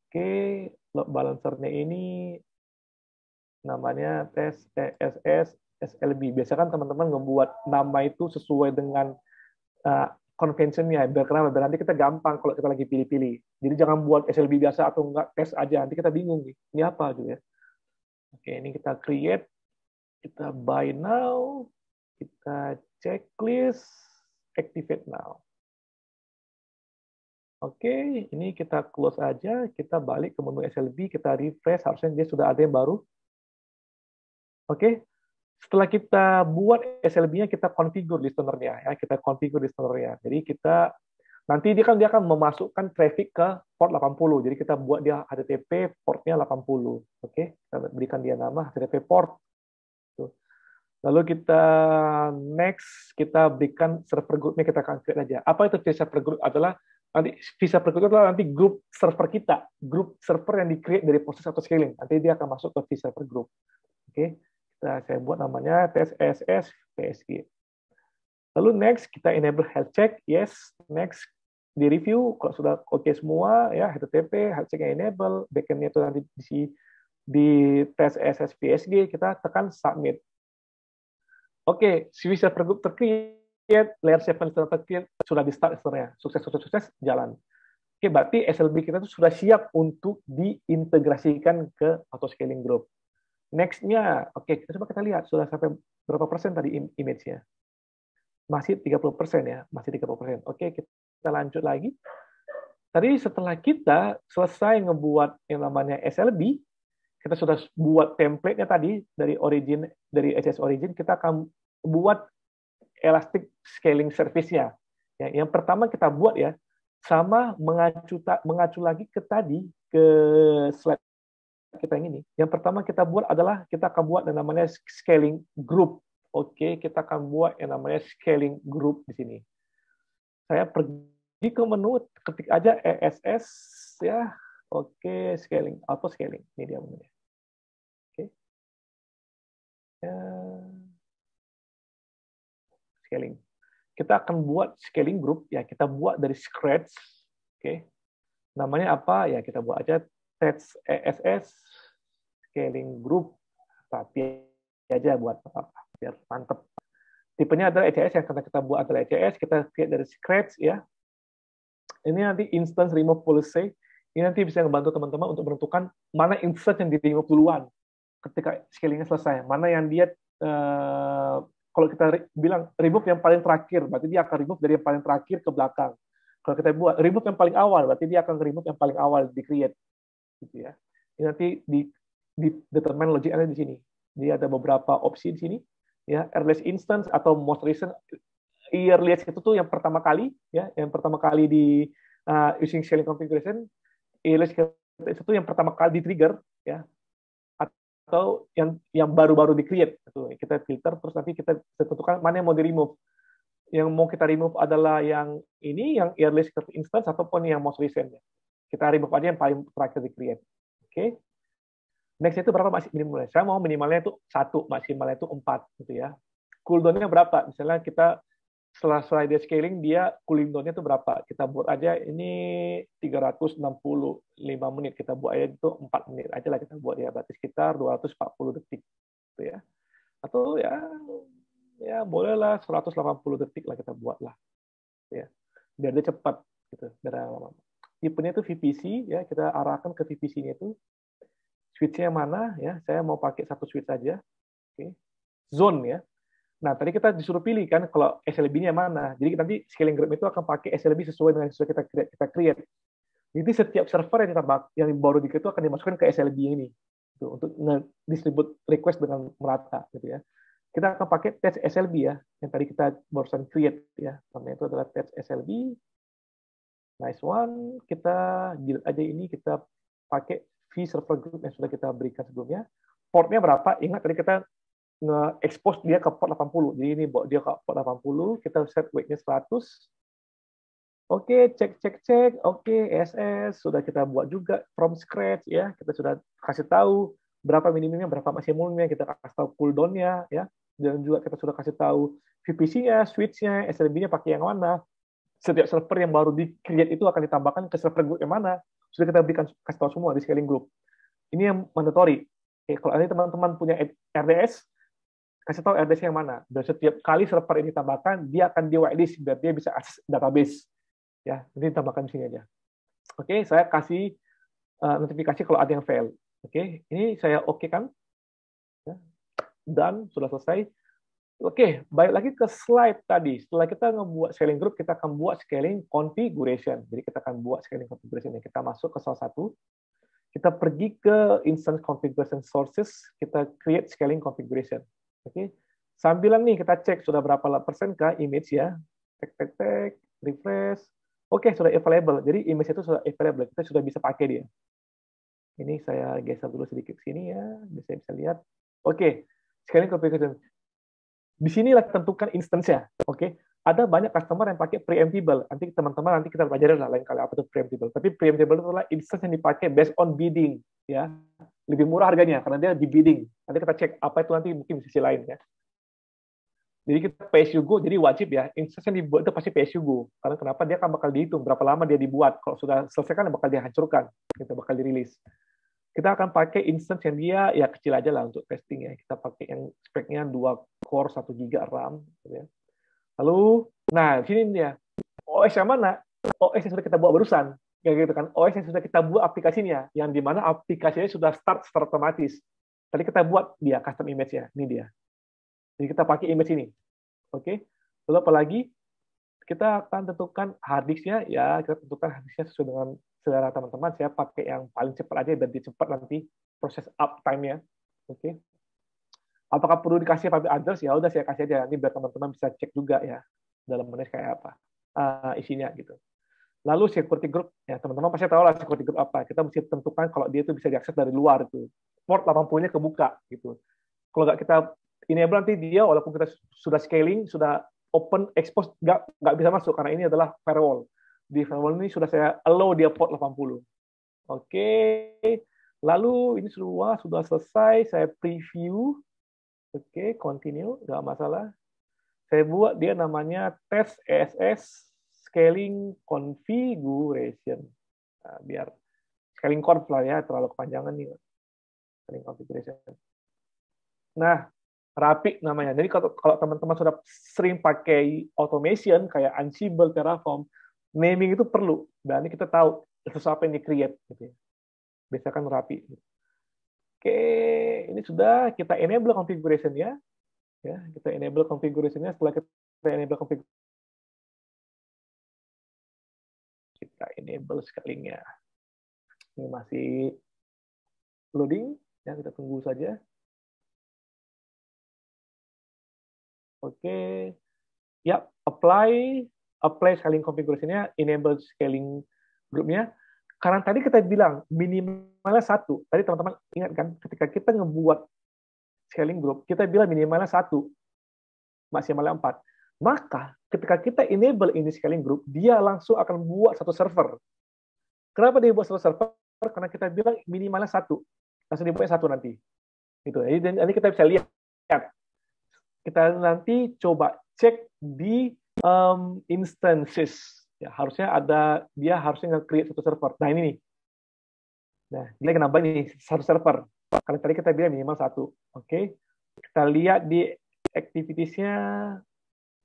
Oke, load balancernya ini namanya tes ESS SLB. Biasa kan teman-teman ngebuat nama itu sesuai dengan convention-nya. Biar nanti kita gampang kalau kita lagi pilih-pilih. Jadi jangan buat SLB biasa atau enggak tes aja. Nanti kita bingung nih. Ini apa gitu ya. Oke, ini kita create. Kita buy now, kita checklist, activate now. Oke, ini kita close aja, kita balik ke menu SLB, kita refresh, harusnya dia sudah ada yang baru. Oke, setelah kita buat SLB-nya, kita configure listener-nya, ya, kita configure listener-nya. Jadi kita nanti dia akan memasukkan traffic ke port 80. Jadi kita buat dia HTTP portnya 80. Oke, kita berikan dia nama HTTP port. Lalu kita next, kita berikan server group-nya, kita akan create aja. Apa itu server group? Adalah nanti server group adalah nanti grup server kita, grup server yang di-create dari proses auto scaling. Nanti dia akan masuk ke server group. Oke, saya buat namanya TSSS PSG. Lalu next, kita enable health check. Yes, next di review kalau sudah oke semua ya, HTTP health check enable, backend-nya itu nanti di TSSS PSG, kita tekan submit. Oke, CV server group tercreate, layer 7 tercreate, sudah di start listener-nya. Sukses, jalan. Oke, berarti SLB kita itu sudah siap untuk diintegrasikan ke auto scaling group. Next-nya, oke, coba kita lihat, sudah sampai berapa persen tadi image-nya? Masih 30% ya, masih 30%. Oke, kita lanjut lagi. Tadi setelah kita selesai ngebuat yang namanya SLB, kita sudah buat template-nya tadi dari SS Origin, kita akan buat Elastic Scaling Service-nya. Ya, yang pertama kita buat ya, sama mengacu lagi ke slide kita yang ini. Yang pertama kita buat adalah kita akan buat yang namanya scaling group. Oke, kita akan buat yang namanya scaling group di sini. Saya pergi ke menu, ketik aja ESS ya. Oke, scaling, auto scaling. Ini dia menunya. Oke. Scaling. Kita akan buat scaling group ya, kita buat dari scratch. Oke. Namanya apa? Ya kita buat aja test ESS scaling group. Tapi aja buat apa? Biar mantep. Tipenya adalah ECS, yang karena kita buat adalah ECS, kita create dari scratch ya. Ini nanti instance remove policy. Ini nanti bisa membantu teman-teman untuk menentukan mana instance yang di remove duluan ketika scalingnya selesai, mana yang dia Kalau kita bilang remove yang paling terakhir, berarti dia akan remove dari yang paling terakhir ke belakang. Kalau kita buat remove yang paling awal, berarti dia akan remove yang paling awal di create, gitu ya. Ini nanti di determine logicnya di sini. Dia ada beberapa opsi di sini, ya, earliest instance atau most recent. Earliest itu tuh yang pertama kali, ya, yang pertama kali di using scaling configuration. Earliest itu yang pertama kali di trigger, ya, atau yang baru-baru di create. Kita filter terus nanti kita tentukan mana yang mau di remove. Yang mau kita remove adalah yang ini, yang earliest instance ataupun yang most recent. Kita remove aja yang paling terakhir di create. Oke. Next itu berapa minimalnya? Saya mau minimalnya itu 1, maksimalnya itu 4 gitu ya. Cooldown-nya berapa? Misalnya kita setelah dia scaling, dia cooling down-nya itu berapa? Kita buat aja ini 365 menit. Kita buat aja itu 4 menit aja lah kita buat ya. Berarti sekitar 240 detik. Gitu ya. Atau ya bolehlah 180 detik lah kita buat lah. Ya. Biar dia cepat. Gitu. Tipenya itu VPC. Ya. Kita arahkan ke VPC-nya itu. Switch-nya mana? Ya. Saya mau pakai satu switch saja. Oke. Zone ya. Nah, tadi kita disuruh pilih kan kalau SLB-nya mana. Jadi nanti scaling group itu akan pakai SLB sesuai dengan sesuai kita create. Jadi setiap server yang baru di itu akan dimasukkan ke SLB ini gitu, untuk distribute request dengan merata gitu ya. Kita akan pakai test SLB ya, yang tadi kita barusan create ya. Namanya itu adalah test SLB. Nice one. Kita build aja ini, kita pakai vServer group yang sudah kita berikan sebelumnya. Portnya berapa? Ingat tadi kita nge-expose dia ke port 80. Jadi ini bawa dia ke port 80, kita set weight-nya 100. Oke, cek. Oke, SS sudah kita buat juga from scratch ya. Kita sudah kasih tahu berapa minimumnya, berapa maksimumnya, kita kasih tahu cooldown-nya ya. Dan juga kita sudah kasih tahu VPC-nya, switch-nya, SLB-nya pakai yang mana. Setiap server yang baru di-create itu akan ditambahkan ke server group yang mana. Sudah kita berikan kasih tahu semua di scaling group. Ini yang mandatory. Oke, kalau nanti teman-teman punya RDS, kasih tahu RDS yang mana. Dan setiap kali server ini ditambahkan, dia akan di whitelist biar dia bisa akses database. Ya, ini ditambahkan di sini aja. Oke, saya kasih notifikasi kalau ada yang fail. Oke, ini saya oke kan? Ya. Dan sudah selesai. Oke, balik lagi ke slide tadi. Setelah kita ngebuat scaling group, kita akan buat scaling configuration. Jadi kita akan buat scaling configuration ini. Kita masuk ke salah satu. Kita pergi ke instance configuration sources. Kita create scaling configuration. Oke, sambilan nih kita cek sudah berapa persen kah image ya. Tek, refresh. Oke, sudah available. Jadi image itu sudah available. Kita sudah bisa pakai dia. Ini saya geser dulu sedikit sini ya. Bisa lihat. Oke, scaling configuration. Di sinilah tentukan instance-nya. Oke, ada banyak customer yang pakai preemptible. Nanti teman-teman kita pelajari lah lain kali apa itu preemptible. Tapi preemptible itu adalah instance yang dipakai based on bidding ya. Lebih murah harganya karena dia di bidding. Nanti kita cek apa itu nanti mungkin di sisi lain ya. Jadi kita pay as you go, jadi wajib ya. Instance yang dibuat itu pasti pay as you go. Karena kenapa? Dia akan bakal dihitung berapa lama dia dibuat. Kalau sudah selesai kan bakal dihancurkan, kita bakal dirilis. Kita akan pakai instance yang dia ya kecil aja lah untuk testing ya. Kita pakai yang speknya 2 core 1 GB RAM. Gitu ya. Lalu, nah di sini dia OS yang mana? OS yang sudah kita buat barusan. Kayak gitu kan. OS yang sudah kita buat aplikasinya, yang di mana aplikasinya sudah start otomatis. Tadi kita buat dia custom image-nya. Ini dia. Jadi kita pakai image ini. Oke. Lalu apalagi kita akan tentukan hard disk-nya ya, kita tentukan hard disk-nya sesuai dengan selera teman-teman. Saya pakai yang paling cepat aja biar cepat nanti proses uptime-nya. Oke. Apakah perlu dikasih public address? Ya udah saya kasih aja. Ini biar teman-teman bisa cek juga ya dalam menit kayak apa isinya gitu. Lalu security group, ya teman-teman pasti tahu lah security group apa. Kita mesti tentukan kalau dia itu bisa diakses dari luar itu. Port 80-nya kebuka gitu. Kalau nggak kita enable nanti dia walaupun kita sudah scaling, sudah open, expose, nggak bisa masuk karena ini adalah firewall. Di firewall ini sudah saya allow dia port 80. Oke. Lalu ini sudah selesai, saya preview. Oke, continue, nggak masalah. Saya buat dia namanya test ESS scaling configuration. Nah, biar scaling conf lah ya, terlalu kepanjangan nih. Scaling configuration. Nah, rapi namanya. Jadi kalau teman-teman sudah sering pakai automation kayak Ansible, Terraform, naming itu perlu. Dan ini kita tahu sesuatu yang di-create. Gitu ya. Biasanya kan rapi. Oke, ini sudah kita enable configuration ya. Ya, kita enable configuration-nya. Setelah kita enable configuration, kita enable scaling-nya. Ini masih loading, ya kita tunggu saja. Oke, ya apply scaling configuration-nya, enable scaling grupnya. Karena tadi kita bilang minimalnya 1. Tadi teman-teman ingat kan, ketika kita ngebuat scaling group, kita bilang minimalnya 1, maksimalnya 4. Maka ketika kita enable ini scaling group, dia langsung akan buat satu server. Kenapa dia buat satu server? Karena kita bilang minimalnya 1. Langsung dibuat 1 nanti. Gitu. Jadi nanti kita bisa lihat. Kita nanti coba cek di instances. Ya, harusnya dia harusnya nge-create satu server. Nah, ini nih. Nah, dia kenapa ini satu server? Karena tadi kita bilang minimal 1. Oke. Kita lihat di activities-nya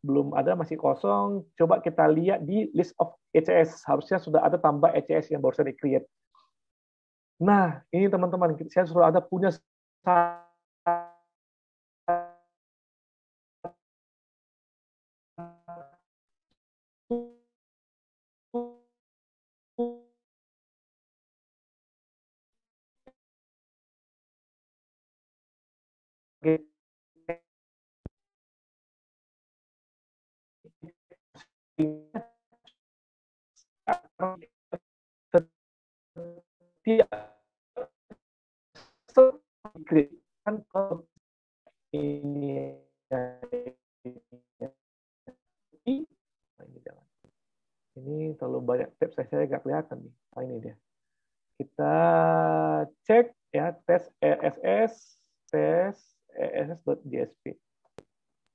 belum ada, masih kosong. Coba kita lihat di list of ECS. Harusnya sudah ada tambah ECS yang baru saja di-create. Nah, ini teman-teman, saya sudah ada punya ini ini terlalu banyak tab, saya nggak kelihatan nih. Oh, ini dia. Kita cek ya, tes ess.jsp.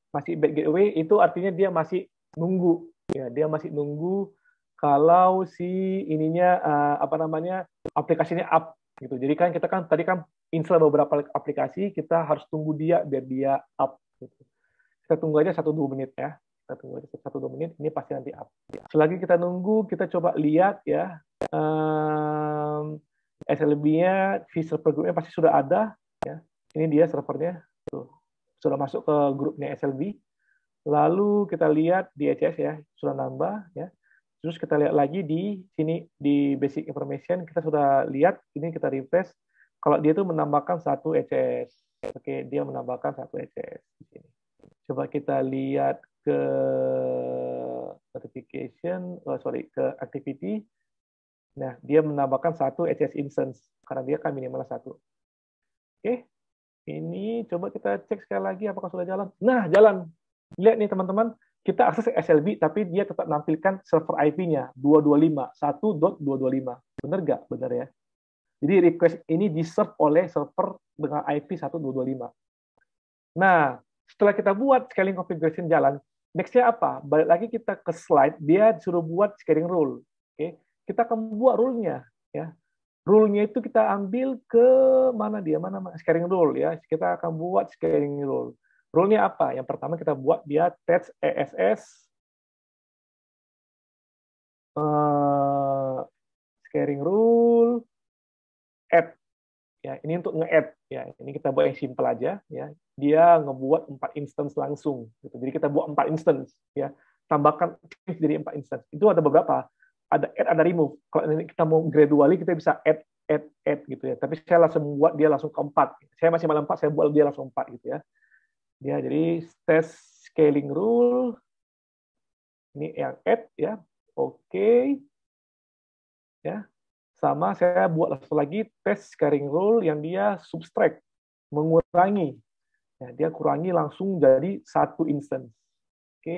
Masih bad gateway, itu artinya dia masih nunggu. Ya, dia masih nunggu kalau si ininya aplikasinya up gitu. Jadi kan kita kan tadi kan install beberapa aplikasi, kita harus tunggu dia biar dia up gitu. Kita tunggu aja 1-2 menit ya. Kita tunggu aja 1-2 menit, ini pasti nanti up. Selagi kita nunggu, kita coba lihat ya. SLB-nya, server grupnya pasti sudah ada ya. Ini dia servernya. Tuh. Sudah masuk ke grupnya SLB. Lalu kita lihat di ECS ya, sudah nambah ya. Terus kita lihat lagi di sini di basic information, kita sudah lihat, ini kita refresh, kalau dia itu menambahkan 1 ECS. Oke, dia menambahkan 1 ECS di sini. Coba kita lihat ke notification, ke activity. Nah, dia menambahkan 1 ECS instance, karena dia kan minimal 1. Oke, ini coba kita cek sekali lagi apakah sudah jalan. Nah, jalan. Lihat nih teman-teman, kita akses SLB, tapi dia tetap menampilkan server IP-nya 225, 1.225. Benar nggak? Benar ya. Jadi request ini di-serve oleh server dengan IP 1.225. Nah, setelah kita buat scaling configuration jalan, next-nya apa? Balik lagi kita ke slide, dia disuruh buat scaling rule. Oke, kita akan buat rule-nya. Ya. Rule-nya itu kita ambil ke mana dia? Mana scaling rule ya. Kita akan buat scaling rule. Rule-nya apa? Yang pertama kita buat dia test ESS scaling rule add. Ya, ini untuk nge-add ya. Ini kita buat yang simple aja ya. Dia ngebuat 4 instance langsung gitu. Jadi kita buat 4 instance ya. Tambahkan jadi 4 instance. Itu ada beberapa. Ada add, ada remove. Kalau kita mau gradually kita bisa add gitu ya. Tapi saya langsung buat dia langsung ke 4. Saya masih malah 4, saya buat dia langsung 4 gitu ya. Ya, jadi test scaling rule ini yang add ya. Oke. Ya. Sama saya buat lagi test scaling rule yang dia subtract, mengurangi. Ya, dia kurangi langsung jadi 1 instance. Oke.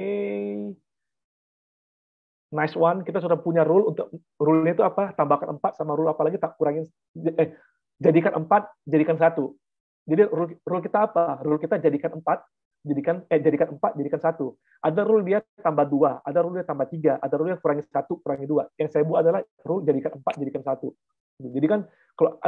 Nice one. Kita sudah punya rule untuk rule-nya itu apa? Tambahkan 4 sama rule apa lagi tak kurangin jadikan 4, jadikan 1. Jadi rule kita apa? Rule kita jadikan 4, jadikan 4, jadikan 1. Ada rule dia tambah 2, ada rule dia tambah 3, ada rule dia kurangi 1, kurangi 2. Yang saya buat adalah rule jadikan 4, jadikan 1. Jadi kan kalau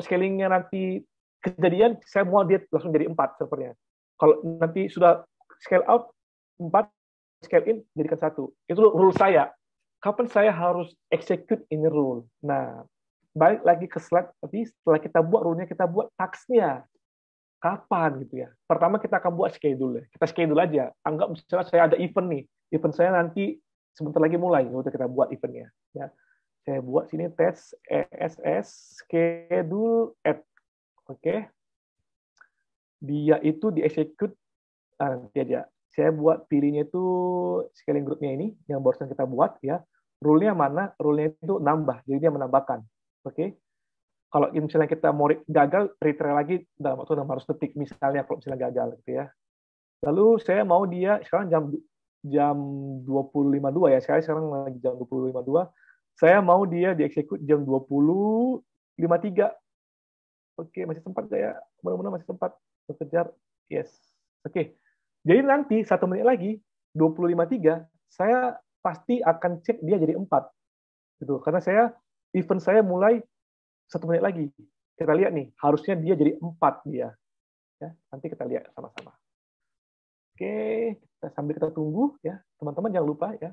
scalingnya nanti kejadian, saya mau dia langsung jadi 4 servernya. Kalau nanti sudah scale out 4, scale in jadikan 1. Itu rule saya. Kapan saya harus execute ini rule? Nah, balik lagi ke slide tadi, setelah kita buat rule-nya, kita buat task-nya. kapan gitu ya. Pertama kita akan buat schedule. Kita schedule aja. Anggap misalnya saya ada event nih. Event saya nanti sebentar lagi mulai. Udah kita buat eventnya. Ya. Saya buat sini tes ESS schedule add. Oke. Dia itu di-execute nanti aja. Saya buat pilihnya itu scaling groupnya ini yang barusan kita buat ya. Rule-nya mana? Rule-nya itu nambah. Jadi dia menambahkan. Oke. Kalau misalnya kita mau gagal, retry lagi dalam waktu 600 detik, misalnya kalau misalnya gagal, gitu ya. Lalu saya mau dia, sekarang jam 20.52 ya, sekarang lagi jam 20.52, saya mau dia dieksekusi jam 20.53. Oke, masih sempat nggak ya? Mudah-mudahan masih sempat. Kejar, yes. Oke, jadi nanti 1 menit lagi, 20.53, saya pasti akan cek dia jadi 4. Gitu. Karena event saya mulai 1 menit lagi. Kita lihat nih, harusnya dia jadi 4 dia. Ya, nanti kita lihat sama-sama. Oke, sambil kita tunggu ya, teman-teman jangan lupa ya.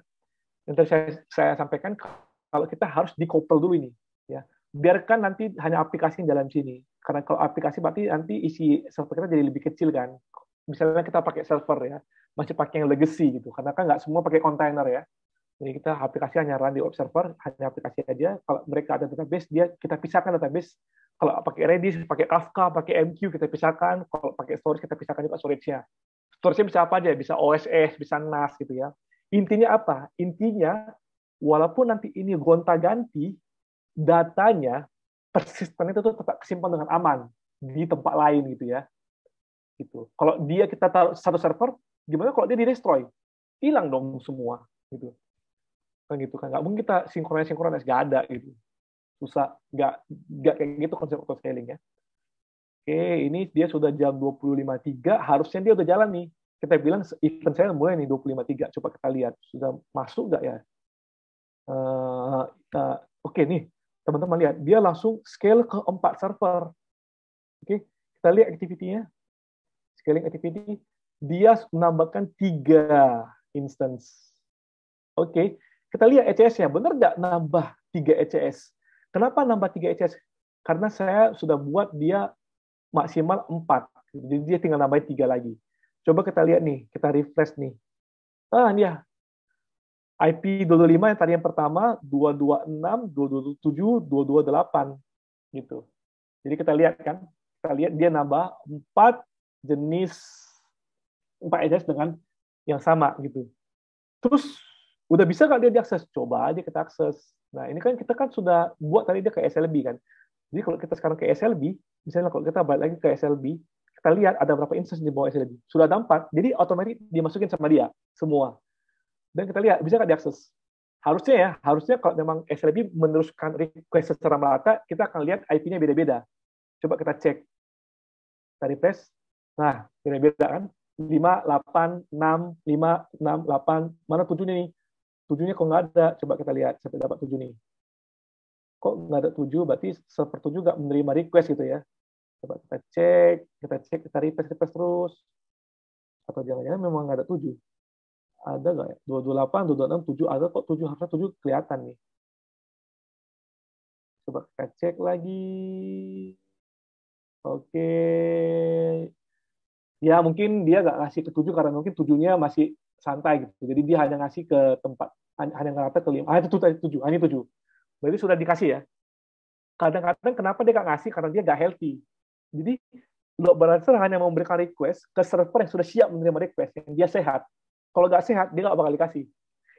Yang saya sampaikan kalau kita harus di-couple dulu ini ya. Biarkan nanti hanya aplikasi yang jalan sini. Karena kalau aplikasi berarti nanti isi server kita jadi lebih kecil kan. Misalnya kita pakai server ya, masih pakai yang legacy gitu. Karena kan nggak semua pakai kontainer ya. Jadi kita aplikasi hanya run di web server, hanya aplikasi aja. Kalau mereka ada database, kita pisahkan database. Kalau pakai Redis, pakai Kafka, pakai MQ, kita pisahkan. Kalau pakai storage, kita pisahkan juga storage-nya. Storage-nya bisa apa aja? Bisa OSS, bisa NAS gitu ya. Intinya apa? Intinya, walaupun nanti ini gonta-ganti, datanya, persisten itu tetap kesimpan dengan aman di tempat lain gitu ya. Gitu. Kalau kita taruh satu server, gimana kalau dia di-destroy? Hilang dong semua gitu. Kan gitu kan, nggak mungkin kita sinkronis nggak ada gitu, susah, nggak kayak gitu konsep auto-scaling ya. Oke, ini dia sudah jam 20.53, harusnya dia udah jalan nih. Kita bilang event saya mulai nih 20.53, coba kita lihat sudah masuk nggak ya. Oke nih teman-teman lihat, dia langsung scale ke 4 server. Oke, kita lihat activity-nya, scaling activity, dia menambahkan 3 instance. Oke, kita lihat ECS-nya, benar nggak nambah 3 ECS? Kenapa nambah 3 ECS? Karena saya sudah buat dia maksimal 4. Jadi dia tinggal nambahin 3 lagi. Coba kita lihat nih, kita refresh nih. Dia IP 225 yang tadi yang pertama, 226, 227, 228. Gitu. Jadi kita lihat kan, kita lihat dia nambah 4 jenis 4 ECS dengan yang sama gitu. Terus udah bisa nggak dia diakses? Coba aja kita akses. Nah, ini kan kita kan sudah buat tadi dia ke SLB kan. Jadi kalau kita sekarang ke SLB, misalnya kalau kita balik lagi ke SLB, kita lihat ada berapa instance di bawah SLB. Sudah ada 4, jadi otomatis dimasukin sama dia semua. Dan kita lihat bisa nggak diakses. Harusnya kalau memang SLB meneruskan request secara merata, kita akan lihat IP-nya beda-beda. Coba kita cek. Kita refresh. Nah, beda-beda kan. 5, 8, 6, 5, 6, 8. Mana 7 nih? 7-nya kok nggak ada. Coba kita lihat sampai dapat 7 nih. Kok nggak ada 7? Berarti server 7 nggak menerima request gitu ya. Coba kita cek, kita refresh terus. Atau jangan-jangan memang nggak ada 7. Ada nggak ya? 228, 226, 7 ada kok 7. Harusnya 7 kelihatan nih. Coba kita cek lagi. Oke. Ya mungkin dia nggak ngasih ke 7 karena mungkin 7-nya masih santai gitu. Jadi dia hanya ngasih ke tempat, hanya ngerata ke 5. Itu 7, ini 7. Berarti sudah dikasih ya. Kadang-kadang kenapa dia nggak ngasih? Karena dia nggak healthy. Jadi load balancer hanya memberikan request ke server yang sudah siap menerima request, yang dia sehat. Kalau nggak sehat, dia nggak bakal dikasih.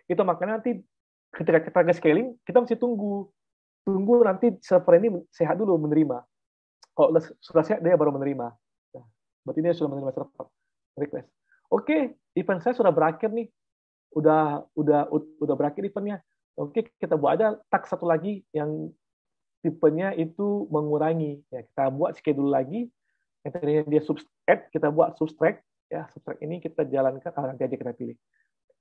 Itu makanya nanti ketika kita nge-scaling, kita mesti tunggu nanti server ini sehat dulu menerima. Kalau sudah sehat, dia baru menerima. Nah, berarti dia sudah menerima server request. Oke, event saya sudah berakhir nih. Udah berakhir eventnya. Oke, kita buat aja tag satu lagi yang tipenya itu mengurangi. Ya, kita buat schedule lagi. Yang tadinya dia subtract, kita buat subtract. Ya, subtract ini kita jalankan. Nanti aja kita pilih.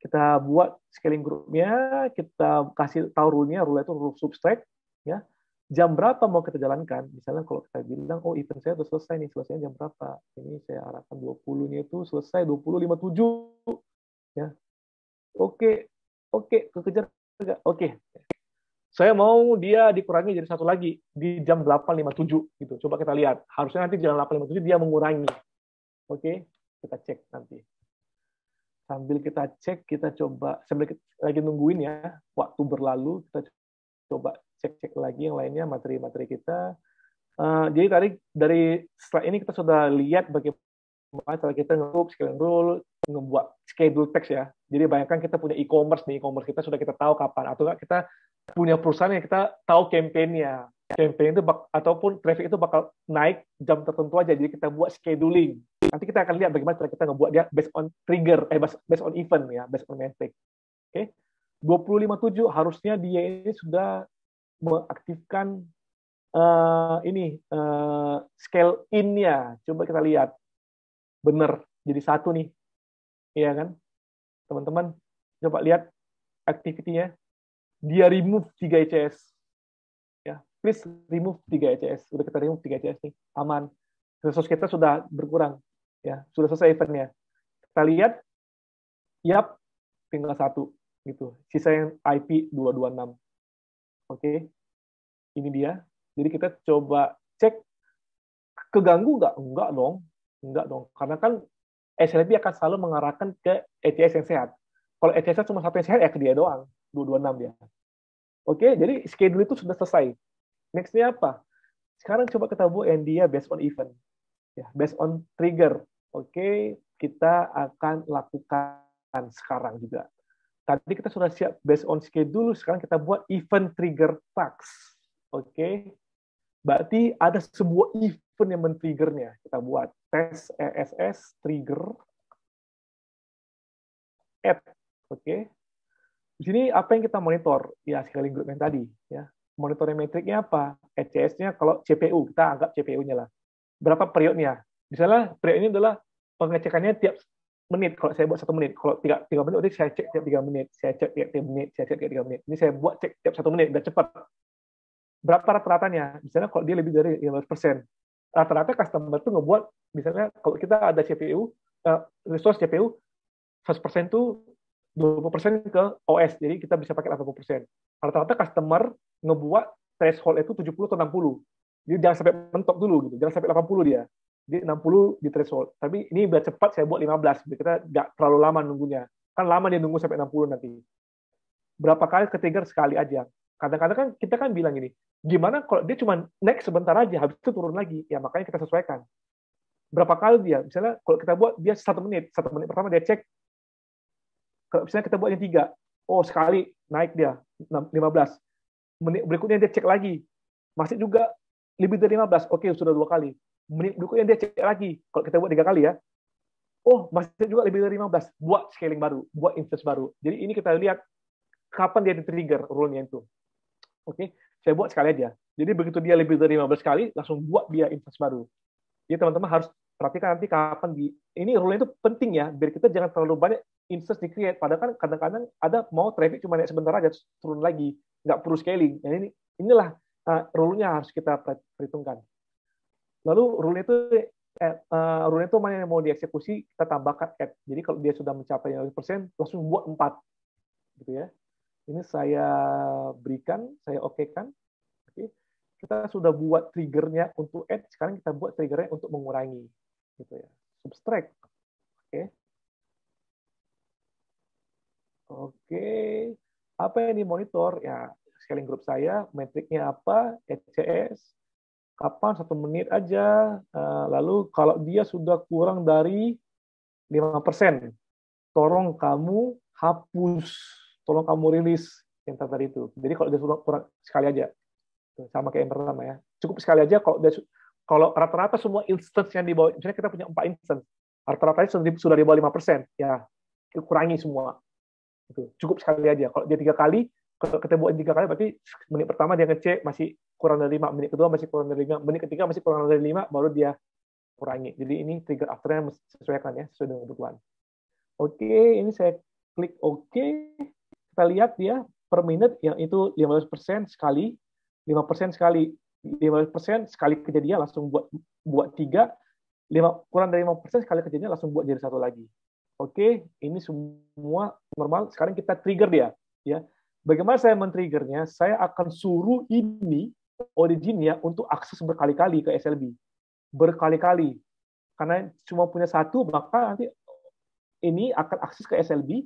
Kita buat scaling groupnya, kita kasih tahu rule-nya. Rule itu rule subtract. Ya, jam berapa mau kita jalankan? Misalnya kalau kita bilang, oh event saya sudah selesai nih, selesainya jam berapa? Ini saya harapkan 20-nya itu selesai 20.57. Ya, oke, kekejar. Oke. Saya mau dia dikurangi jadi satu lagi di jam 8.57 gitu. Coba kita lihat. Harusnya nanti jam 8.57 dia mengurangi. Oke, kita cek nanti. Sambil kita cek, kita coba sambil lagi nungguin ya, waktu berlalu, kita coba cek-cek lagi yang lainnya materi-materi kita. Jadi tadi dari setelah ini kita sudah lihat bagaimana cara kita nge-loop, scaling rule, ngebuat schedule text ya. Jadi bayangkan kita punya e-commerce nih, e-commerce kita sudah kita tahu kapan, atau kita punya perusahaan yang kita tahu campaign-nya. Campaign itu ataupun traffic itu bakal naik jam tertentu aja, jadi kita buat scheduling. Nanti kita akan lihat bagaimana cara kita ngebuat dia based on trigger, based on event ya, based on metric. Oke. 25.7 harusnya dia ini sudah mengaktifkan scale in-nya. Coba kita lihat. Benar, jadi satu nih. Iya kan? Teman-teman, coba lihat activity-nya. Dia remove 3 ECS. Ya, please remove 3 ECS. Udah kita remove 3 ECS nih, aman. Resource kita sudah berkurang. Ya, sudah selesai eventnya. Kita lihat, yap, tinggal satu gitu. Sisa yang IP 226. Oke. Ini dia. Jadi kita coba cek keganggu nggak? Enggak dong. Karena kan SLP akan selalu mengarahkan ke ECS yang sehat. Kalau ECS cuma satu yang sehat, ya ke dia doang. 226 dia. Oke, jadi schedule itu sudah selesai. Next-nya apa? Sekarang coba kita buat yang dia based on event. Ya, based on trigger. Oke, kita akan lakukan sekarang juga. Tadi kita sudah siap based on schedule, sekarang kita buat event trigger task. Oke. Berarti ada sebuah event yang men-triggernya. Kita buat tes ESS trigger add. Oke. Di sini apa yang kita monitor? Ya, scaling group yang tadi. Ya. Monitoring metriknya apa? ECS-nya kalau CPU, kita anggap CPU-nya lah. Berapa periodnya? Misalnya period ini adalah pengecekannya tiap menit. Kalau saya buat 1 menit, kalau 3 menit, berarti saya cek tiap 3 menit, saya cek tiap 3 menit, saya cek tiap 3 menit. Ini saya buat cek tiap 1 menit, udah cepat. Berapa rata-ratanya? Misalnya kalau dia lebih dari 15%. Rata-rata customer itu ngebuat, misalnya kalau kita ada CPU, resource CPU, 100% itu 20% ke OS, jadi kita bisa pakai 80%. Rata-rata customer ngebuat threshold itu 70 atau 60. Jadi jangan sampai mentok dulu, gitu. Jangan sampai 80 dia. Jadi 60 di threshold. Tapi ini biar cepat saya buat 15, biar kita nggak terlalu lama nunggunya. Kan lama dia nunggu sampai 60 nanti. Berapa kali ke-trigger? Sekali aja. Kadang-kadang kan kita kan bilang gini, gimana kalau dia cuma naik sebentar aja, habis itu turun lagi? Ya makanya kita sesuaikan. Berapa kali dia? Misalnya kalau kita buat dia 1 menit, 1 menit pertama dia cek, kalau misalnya kita buat yang 3, oh sekali naik dia 15. Menit berikutnya dia cek lagi, masih juga lebih dari 15, oke sudah 2 kali. Menit berikutnya dia cek lagi, kalau kita buat 3 kali ya, oh masih juga lebih dari 15, buat scaling baru, buat instance baru. Jadi ini kita lihat kapan dia di-trigger rule-nya itu. Oke, saya buat sekali aja. Jadi begitu dia lebih dari 15 kali, langsung buat dia instance baru. Jadi teman-teman harus perhatikan nanti kapan ini rule-nya itu penting ya, biar kita jangan terlalu banyak instance di-create. Padahal kan kadang-kadang ada mau traffic cuma naik sebentar aja, turun lagi, nggak perlu scaling. Nah, inilah rule-nya harus kita perhitungkan. Lalu rule-nya itu mana yang mau dieksekusi, kita tambahkan add. Jadi kalau dia sudah mencapai 50%, langsung buat 4. Gitu ya. Ini saya berikan, saya okekan. Oke. Kita sudah buat triggernya untuk add, sekarang kita buat triggernya untuk mengurangi. Gitu ya. Subtract. Oke. Oke. Apa yang dimonitor? Ya, scaling group saya, metriknya apa? ECS. Kapan? 1 menit aja. Lalu kalau dia sudah kurang dari 5%, tolong kamu hapus. Tolong kamu rilis yang tadi itu. Jadi kalau dia sudah kurang sekali aja, sama kayak yang pertama ya. Cukup sekali aja kalau rata-rata semua instance yang di bawah, misalnya kita punya 4 instance, rata-ratanya sudah di bawah 5%, ya kurangi semua. Itu cukup sekali aja. Kalau dia 3 kali, kalau kita buat 3 kali, berarti menit pertama dia ngecek masih kurang dari 5, menit kedua masih kurang dari 5, menit ketiga masih kurang dari 5, baru dia kurangi. Jadi ini trigger afternya sesuaikan ya, sesuai dengan kebutuhan. Oke, ini saya klik OK. Kita lihat dia per menit yang itu 15% sekali, 5% sekali, 15% sekali kejadian langsung buat 3, kurang dari 5% sekali kejadian langsung buat jadi 1 lagi. Oke, ini semua normal. Sekarang kita trigger dia, ya. Bagaimana saya men-triggernya? Saya akan suruh ini originnya untuk akses berkali-kali ke SLB. Berkali-kali. Karena cuma punya satu, maka nanti ini akan akses ke SLB,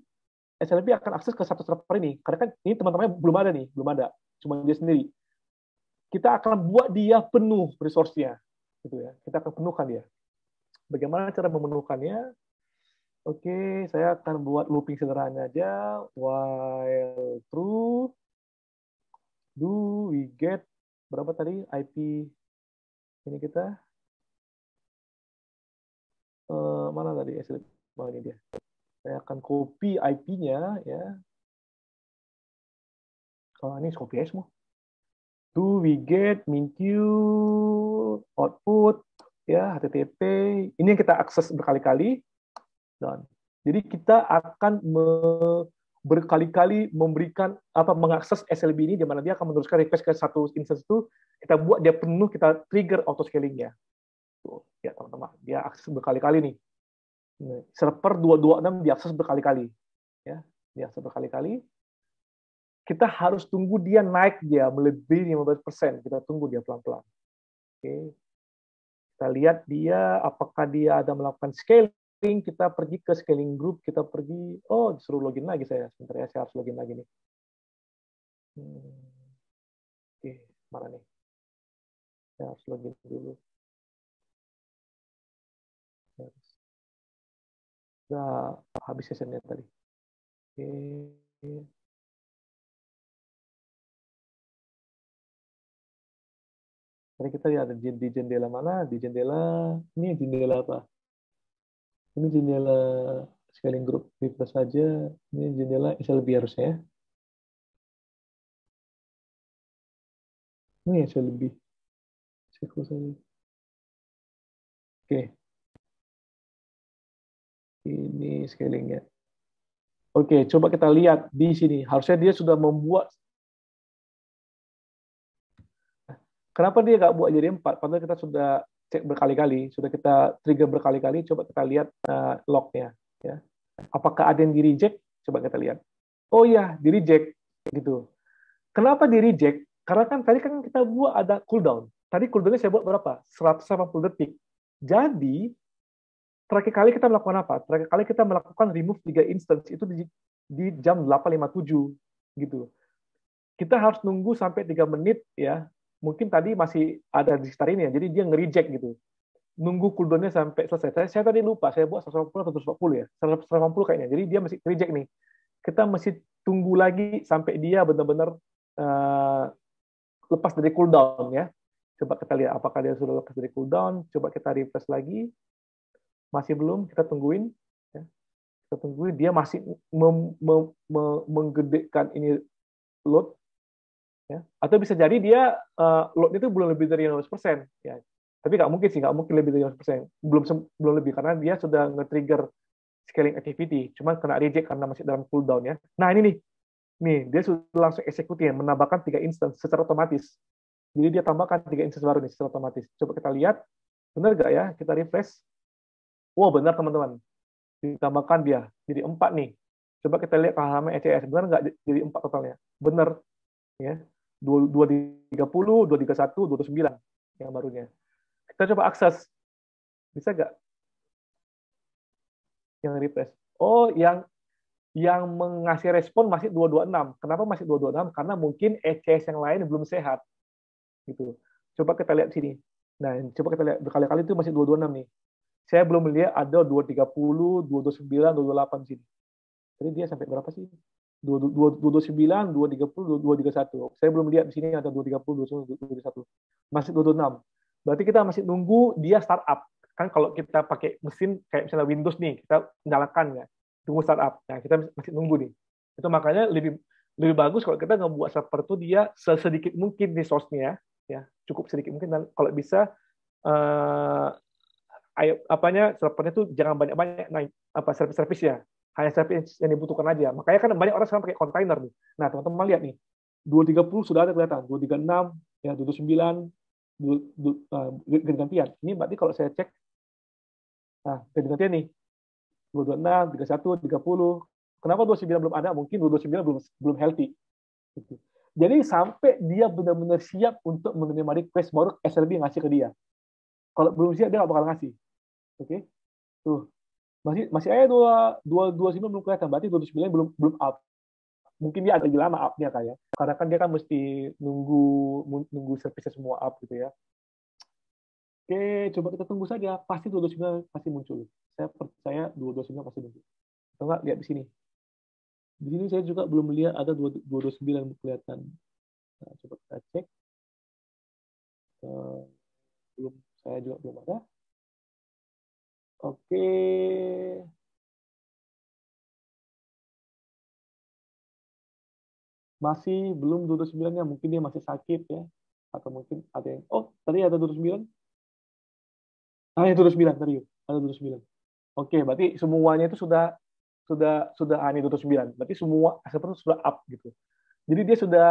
SLB akan akses ke satu server ini. Karena kan ini teman-temannya belum ada nih, belum ada. Cuma dia sendiri. Kita akan buat dia penuh resource-nya. Gitu ya. Kita akan penuhkan dia. Bagaimana cara memenuhkannya? Oke, saya akan buat looping sederhana aja. While true, do we get berapa tadi IP ini kita? Mana tadi SLB? Oh, ini dia. Saya akan copy IP-nya ya. Oh, ini copy aja semua. Do we get min-q output ya HTTP. Ini yang kita akses berkali-kali. Dan jadi kita akan berkali-kali memberikan mengakses SLB ini di mana dia akan meneruskan request ke satu instance itu, kita buat dia penuh, kita trigger auto scaling-nya. Tuh, ya teman-teman, dia akses berkali-kali nih. Server 226 diakses berkali-kali. Ya, diakses berkali-kali. Kita harus tunggu dia naik dia melebihi 15%. Kita tunggu dia pelan-pelan. Oke. Kita lihat dia apakah dia ada melakukan scaling. Kita pergi ke scaling group, kita pergi, disuruh login lagi saya. Sebentar ya, saya harus login lagi nih. Oke, mana nih? Saya harus login dulu. Udah habis sessionnya tadi. Oke. Tadi kita lihat di jendela mana? Di jendela, ini jendela apa? Ini jendela scaling group, refresh saja. Ini jendela SLB harusnya ya. Ini SLB. Oke. Ini scalingnya. Oke, coba kita lihat di sini. Harusnya dia sudah membuat. Kenapa dia nggak buat jadi 4? Padahal kita sudah cek berkali-kali, sudah kita trigger berkali-kali. Coba kita lihat lognya. Ya. Apakah ada yang di-reject? Coba kita lihat. Oh iya, di-reject. Gitu. Kenapa di-reject? Karena kan tadi kan kita buat ada cooldown. Tadi cooldownnya saya buat berapa? 180 detik. Jadi, terakhir kali kita melakukan apa? Terakhir kali kita melakukan remove 3 instance itu di jam 8.57 gitu. Kita harus nunggu sampai 3 menit ya. Mungkin tadi masih ada di sekitar ini ya. Jadi dia nge-reject gitu. Nunggu cooldown-nya sampai selesai. Saya tadi lupa, saya buat 180 atau 140 ya. 180 kayaknya. Jadi dia masih reject nih. Kita mesti tunggu lagi sampai dia benar-benar lepas dari cooldown ya. Coba kita lihat apakah dia sudah lepas dari cooldown. Coba kita refresh lagi. Masih belum, kita tungguin. Ya. Kita tungguin, dia masih menggedekan ini load. Ya. Atau bisa jadi dia load itu belum lebih dari 15%. Ya. Tapi nggak mungkin sih, nggak mungkin lebih dari 15%. Belum lebih, karena dia sudah nge-trigger scaling activity. Cuma kena reject karena masih dalam cooldown ya. Nah ini nih, dia sudah langsung eksekusi, menambahkan 3 instance secara otomatis. Jadi dia tambahkan 3 instance baru nih secara otomatis. Coba kita lihat, benar nggak ya? Kita refresh. Wow, benar teman-teman. Ditambahkan dia jadi 4 nih. Coba kita lihat halaman ECS, benar nggak jadi 4 totalnya? Benar. Ya. 230, 231, 229 yang barunya. Kita coba akses. Bisa nggak? Yang refresh. Oh, yang mengasih respon masih 226. Kenapa masih 226? Karena mungkin ECS yang lain belum sehat. Gitu. Coba kita lihat sini. Nah, coba kita lihat berkali-kali itu masih 226 nih. Saya belum melihat ada 230, 229, 228 sini. Jadi dia sampai berapa sih? 229, 230, 231. Saya belum lihat di sini ada 230, 231. Masih 226. Berarti kita masih nunggu dia startup. Kan kalau kita pakai mesin kayak misalnya Windows nih, kita nyalakan ya. Tunggu startup. Nah, kita masih nunggu nih. Itu makanya lebih bagus kalau kita ngebuat server itu dia sesedikit mungkin resource-nya ya, cukup sedikit mungkin, dan kalau bisa servernya tuh jangan banyak-banyak naik service ya, hanya service yang dibutuhkan aja. Makanya kan banyak orang sekarang pakai kontainer nih. Nah, teman-teman lihat nih, 230 sudah ada kelihatan, 236 ya, 229 gantian. Ini berarti kalau saya cek, nah gantian nih, 226, 31, 30. Kenapa 29 belum ada? Mungkin 229 belum healthy. Gitu. Jadi sampai dia benar-benar siap untuk menerima request, baru SLB ngasih ke dia. Kalau belum siap dia nggak bakal ngasih. Oke, tuh masih aja dua sembilan belum kelihatan, berarti 29 belum belum up. Mungkin dia agak lama upnya kayak, karena kan dia kan mesti nunggu servisnya semua up gitu ya. Oke, coba kita tunggu saja, pasti 229 pasti muncul. Saya percaya 229 pasti muncul. Atau enggak, lihat di sini. Di sini saya juga belum lihat ada 229 kelihatan. Nah, coba kita cek. Belum, saya juga belum ada. Oke. Masih belum 229-nya, mungkin dia masih sakit ya. Atau mungkin ada yang, oh tadi ada 229. Ah, itu 29 tadi. Ada 29. Oke, berarti semuanya itu sudah ini 29. Berarti semua aset itu sudah up gitu. Jadi dia sudah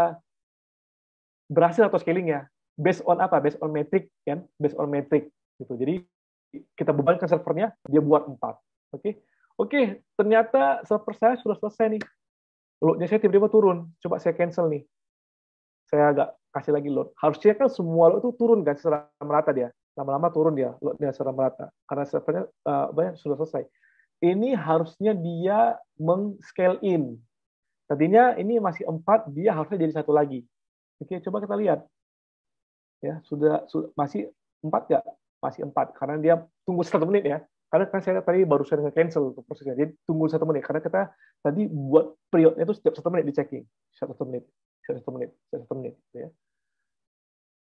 berhasil atau scalingnya. Based on apa? Based on metric kan? Based on metric gitu. Jadi kita bebankan servernya, dia buat 4. Oke. Oke, ternyata server saya sudah selesai nih. Loadnya saya tiba-tiba turun. Coba saya cancel nih. Saya agak kasih lagi load. Harusnya kan semua load itu turun kan secara merata dia. Lama-lama turun dia loadnya secara merata. Karena servernya banyak sudah selesai. Ini harusnya dia meng-scale in. Tadinya ini masih 4, dia harusnya jadi 1 lagi. Oke, coba kita lihat. Ya, sudah masih 4 nggak? Masih 4 karena dia tunggu 1 menit ya. Karena kan saya tadi baru saya cancel untuk prosesnya. Jadi tunggu 1 menit karena kita tadi buat periodnya itu setiap 1 menit di checking. 1 menit, 1 menit, 1 menit ya.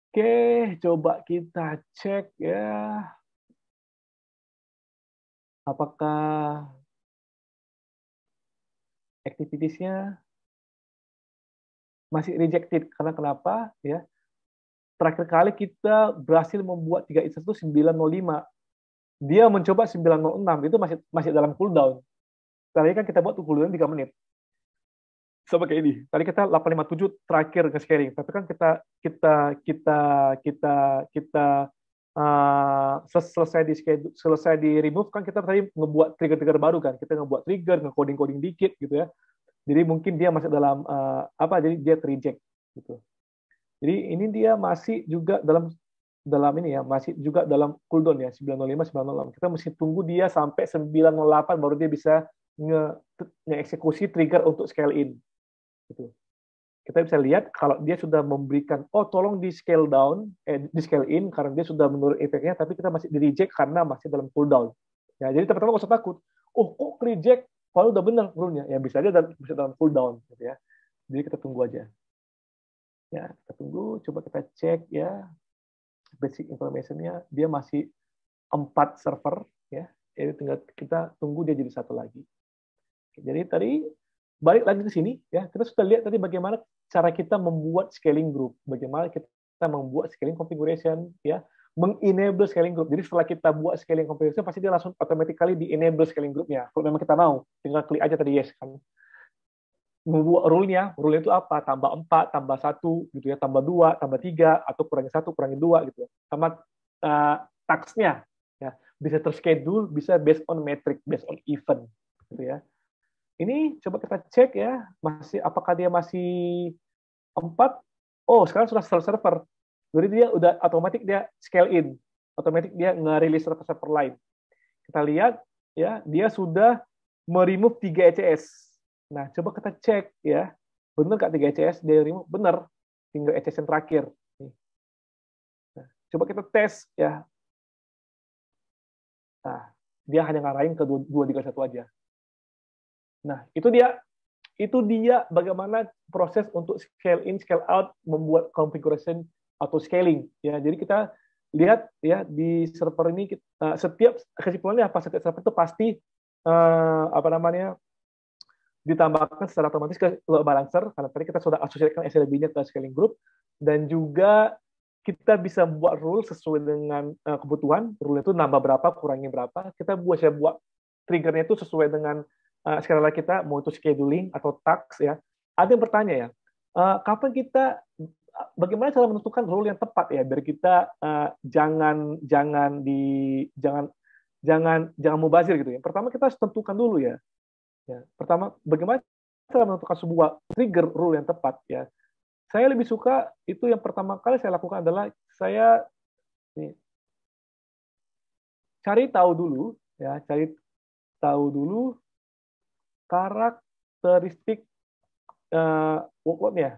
Oke, coba kita cek ya. Apakah activities-nya masih rejected? Karena kenapa? Ya, terakhir kali kita berhasil membuat 3 instance itu 905. Dia mencoba 906, itu masih dalam cooldown. Tadi kan kita buat cooldown 3 menit. Sama kayak ini. Tadi kita 857 terakhir nge-scaling, tapi kan kita selesai di remove kan kita tadi ngebuat trigger baru kan. Kita ngebuat trigger, nge-coding dikit gitu ya. Jadi mungkin dia masih dalam jadi dia reject gitu. Jadi ini dia masih juga dalam ini ya, masih juga dalam cooldown ya, 905 906. Kita mesti tunggu dia sampai 908 baru dia bisa nge-eksekusi trigger untuk scale in. Gitu. Kita bisa lihat kalau dia sudah memberikan, tolong di scale down, di scale in karena dia sudah menurun efeknya, tapi kita masih di reject karena masih dalam cooldown. Ya, jadi teman-teman nggak usah takut. Kok reject? Kalau udah benar turunnya, ya bisa aja bisa dalam cooldown, gitu ya. Jadi kita tunggu aja. Ya, kita tunggu, coba kita cek ya basic information-nya, dia masih 4 server ya. Jadi tinggal kita tunggu dia jadi 1 lagi. Jadi tadi balik lagi ke sini ya, kita sudah lihat tadi bagaimana cara kita membuat scaling group, bagaimana kita membuat scaling configuration ya, mengenable scaling group. Jadi setelah kita buat scaling configuration pasti dia langsung automatically di enable scaling groupnya. Kalau memang kita mau, tinggal klik aja tadi yes kan. Membuat rule-nya itu apa? Tambah 4, tambah 1 gitu ya, tambah 2, tambah 3 atau kurangi 1, kurangi 2 gitu ya. Sama task-nya ya, bisa terschedule, bisa based on metric, based on event gitu ya. Ini coba kita cek ya, apakah dia masih 4? Sekarang sudah server. Jadi dia udah otomatis dia scale in, otomatis dia nge-release server lain. Kita lihat ya, dia sudah meremove 3 ECS. Nah, coba kita cek ya, benar nggak 3 ECS dia remove? Benar, tinggal ECS yang terakhir. Nah, coba kita tes ya. Nah, dia hanya ngarahin ke 231 aja. Nah, itu dia bagaimana proses untuk scale in, scale out, membuat configuration atau scaling. Ya, jadi kita lihat ya di server ini setiap kesimpulannya apa? Setiap server itu pasti ditambahkan secara otomatis ke load balancer karena tadi kita sudah asosiasikan SLB-nya ke scaling group, dan juga kita bisa buat rule sesuai dengan kebutuhan. Rule itu nambah berapa, kurangi berapa. Kita buat triggernya itu sesuai dengan sekali lagi kita mau itu scheduling atau task ya. Ada yang bertanya ya, bagaimana cara menentukan rule yang tepat ya biar kita jangan mubazir gitu ya. Pertama kita harus tentukan dulu ya. Pertama, bagaimana cara menentukan sebuah trigger rule yang tepat ya. Saya lebih suka itu yang pertama kali saya lakukan adalah saya cari tahu dulu ya, cari tahu dulu karakteristik workload-nya.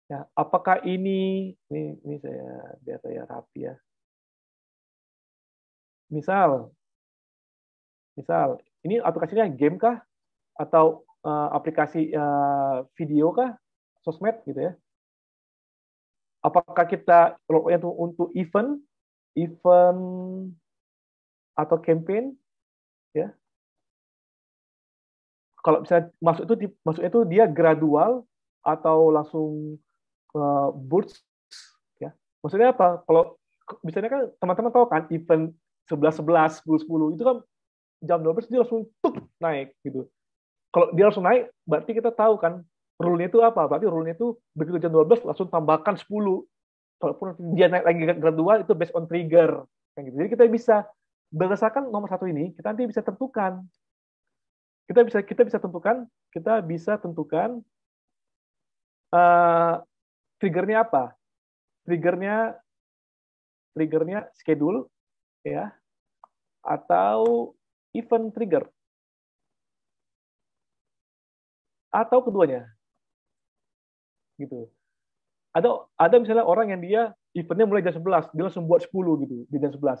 Ya, apakah ini saya biar saya rapi ya. Misal ini aplikasinya game kah atau aplikasi video kah, sosmed gitu ya. Apakah kita itu untuk event atau campaign ya. Kalau misalnya masuk itu dia gradual atau langsung burst ya. Maksudnya apa? Kalau misalnya kan teman-teman tahu kan event 11-11, 10-10 itu kan jam 12 dia langsung tuk naik gitu. Kalau dia langsung naik berarti kita tahu kan rule-nya itu apa? Berarti rule-nya itu begitu jam 12 langsung tambahkan 10. Kalaupun dia naik lagi gradual itu based on trigger kayak gitu. Jadi kita bisa berdasarkan nomor satu ini kita nanti bisa tentukan kita bisa tentukan triggernya apa? Triggernya schedule ya atau event trigger atau keduanya gitu. Ada misalnya orang yang dia eventnya mulai jam 11, dia langsung buat 10 gitu di jam 11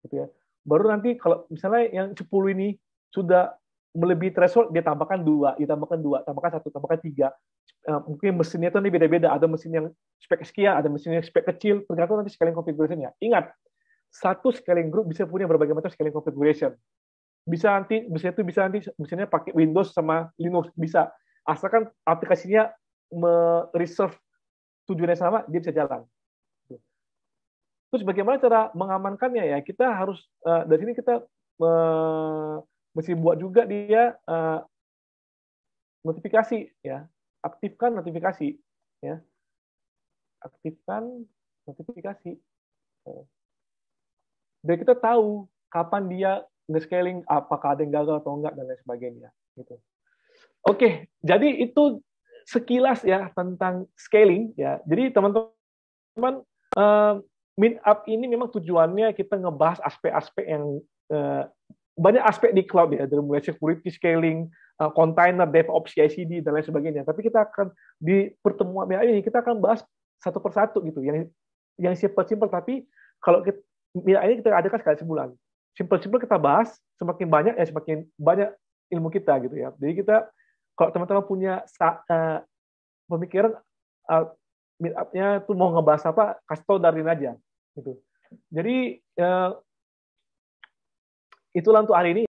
gitu ya. Baru nanti kalau misalnya yang 10 ini sudah melebihi threshold dia tambahkan 2, tambahkan 1, tambahkan 3. Mungkin mesinnya itu beda-beda, ada mesin yang spek sekian, ada mesin yang spek kecil, tergantung nanti scaling configuration-nya. Ingat, satu scaling group bisa punya berbagai macam scaling configuration. Bisa nanti mesinnya pakai Windows sama Linux bisa, asalkan aplikasinya mereserve tujuannya sama, dia bisa jalan. Terus bagaimana cara mengamankannya ya? Kita harus dari sini kita mesti buat juga dia notifikasi ya, aktifkan notifikasi ya, biar kita tahu kapan dia nge-scaling, apakah ada yang gagal atau enggak dan lain sebagainya gitu. Oke, jadi itu sekilas ya tentang scaling ya. Jadi teman-teman Meetup ini memang tujuannya kita ngebahas aspek-aspek yang banyak aspek di cloud ya, dari mulai security, scaling, container, DevOps, CI/CD dan lain sebagainya. Tapi kita akan di pertemuan ini kita akan bahas satu persatu gitu, yang simple tapi kalau ini kita adakan sekali sebulan. Simple kita bahas, semakin banyak ilmu kita gitu ya. Jadi kita kalau teman-teman punya pemikiran meetup-nya tuh mau ngebahas apa, kasih tahu Darin aja gitu. Jadi itulah untuk hari ini.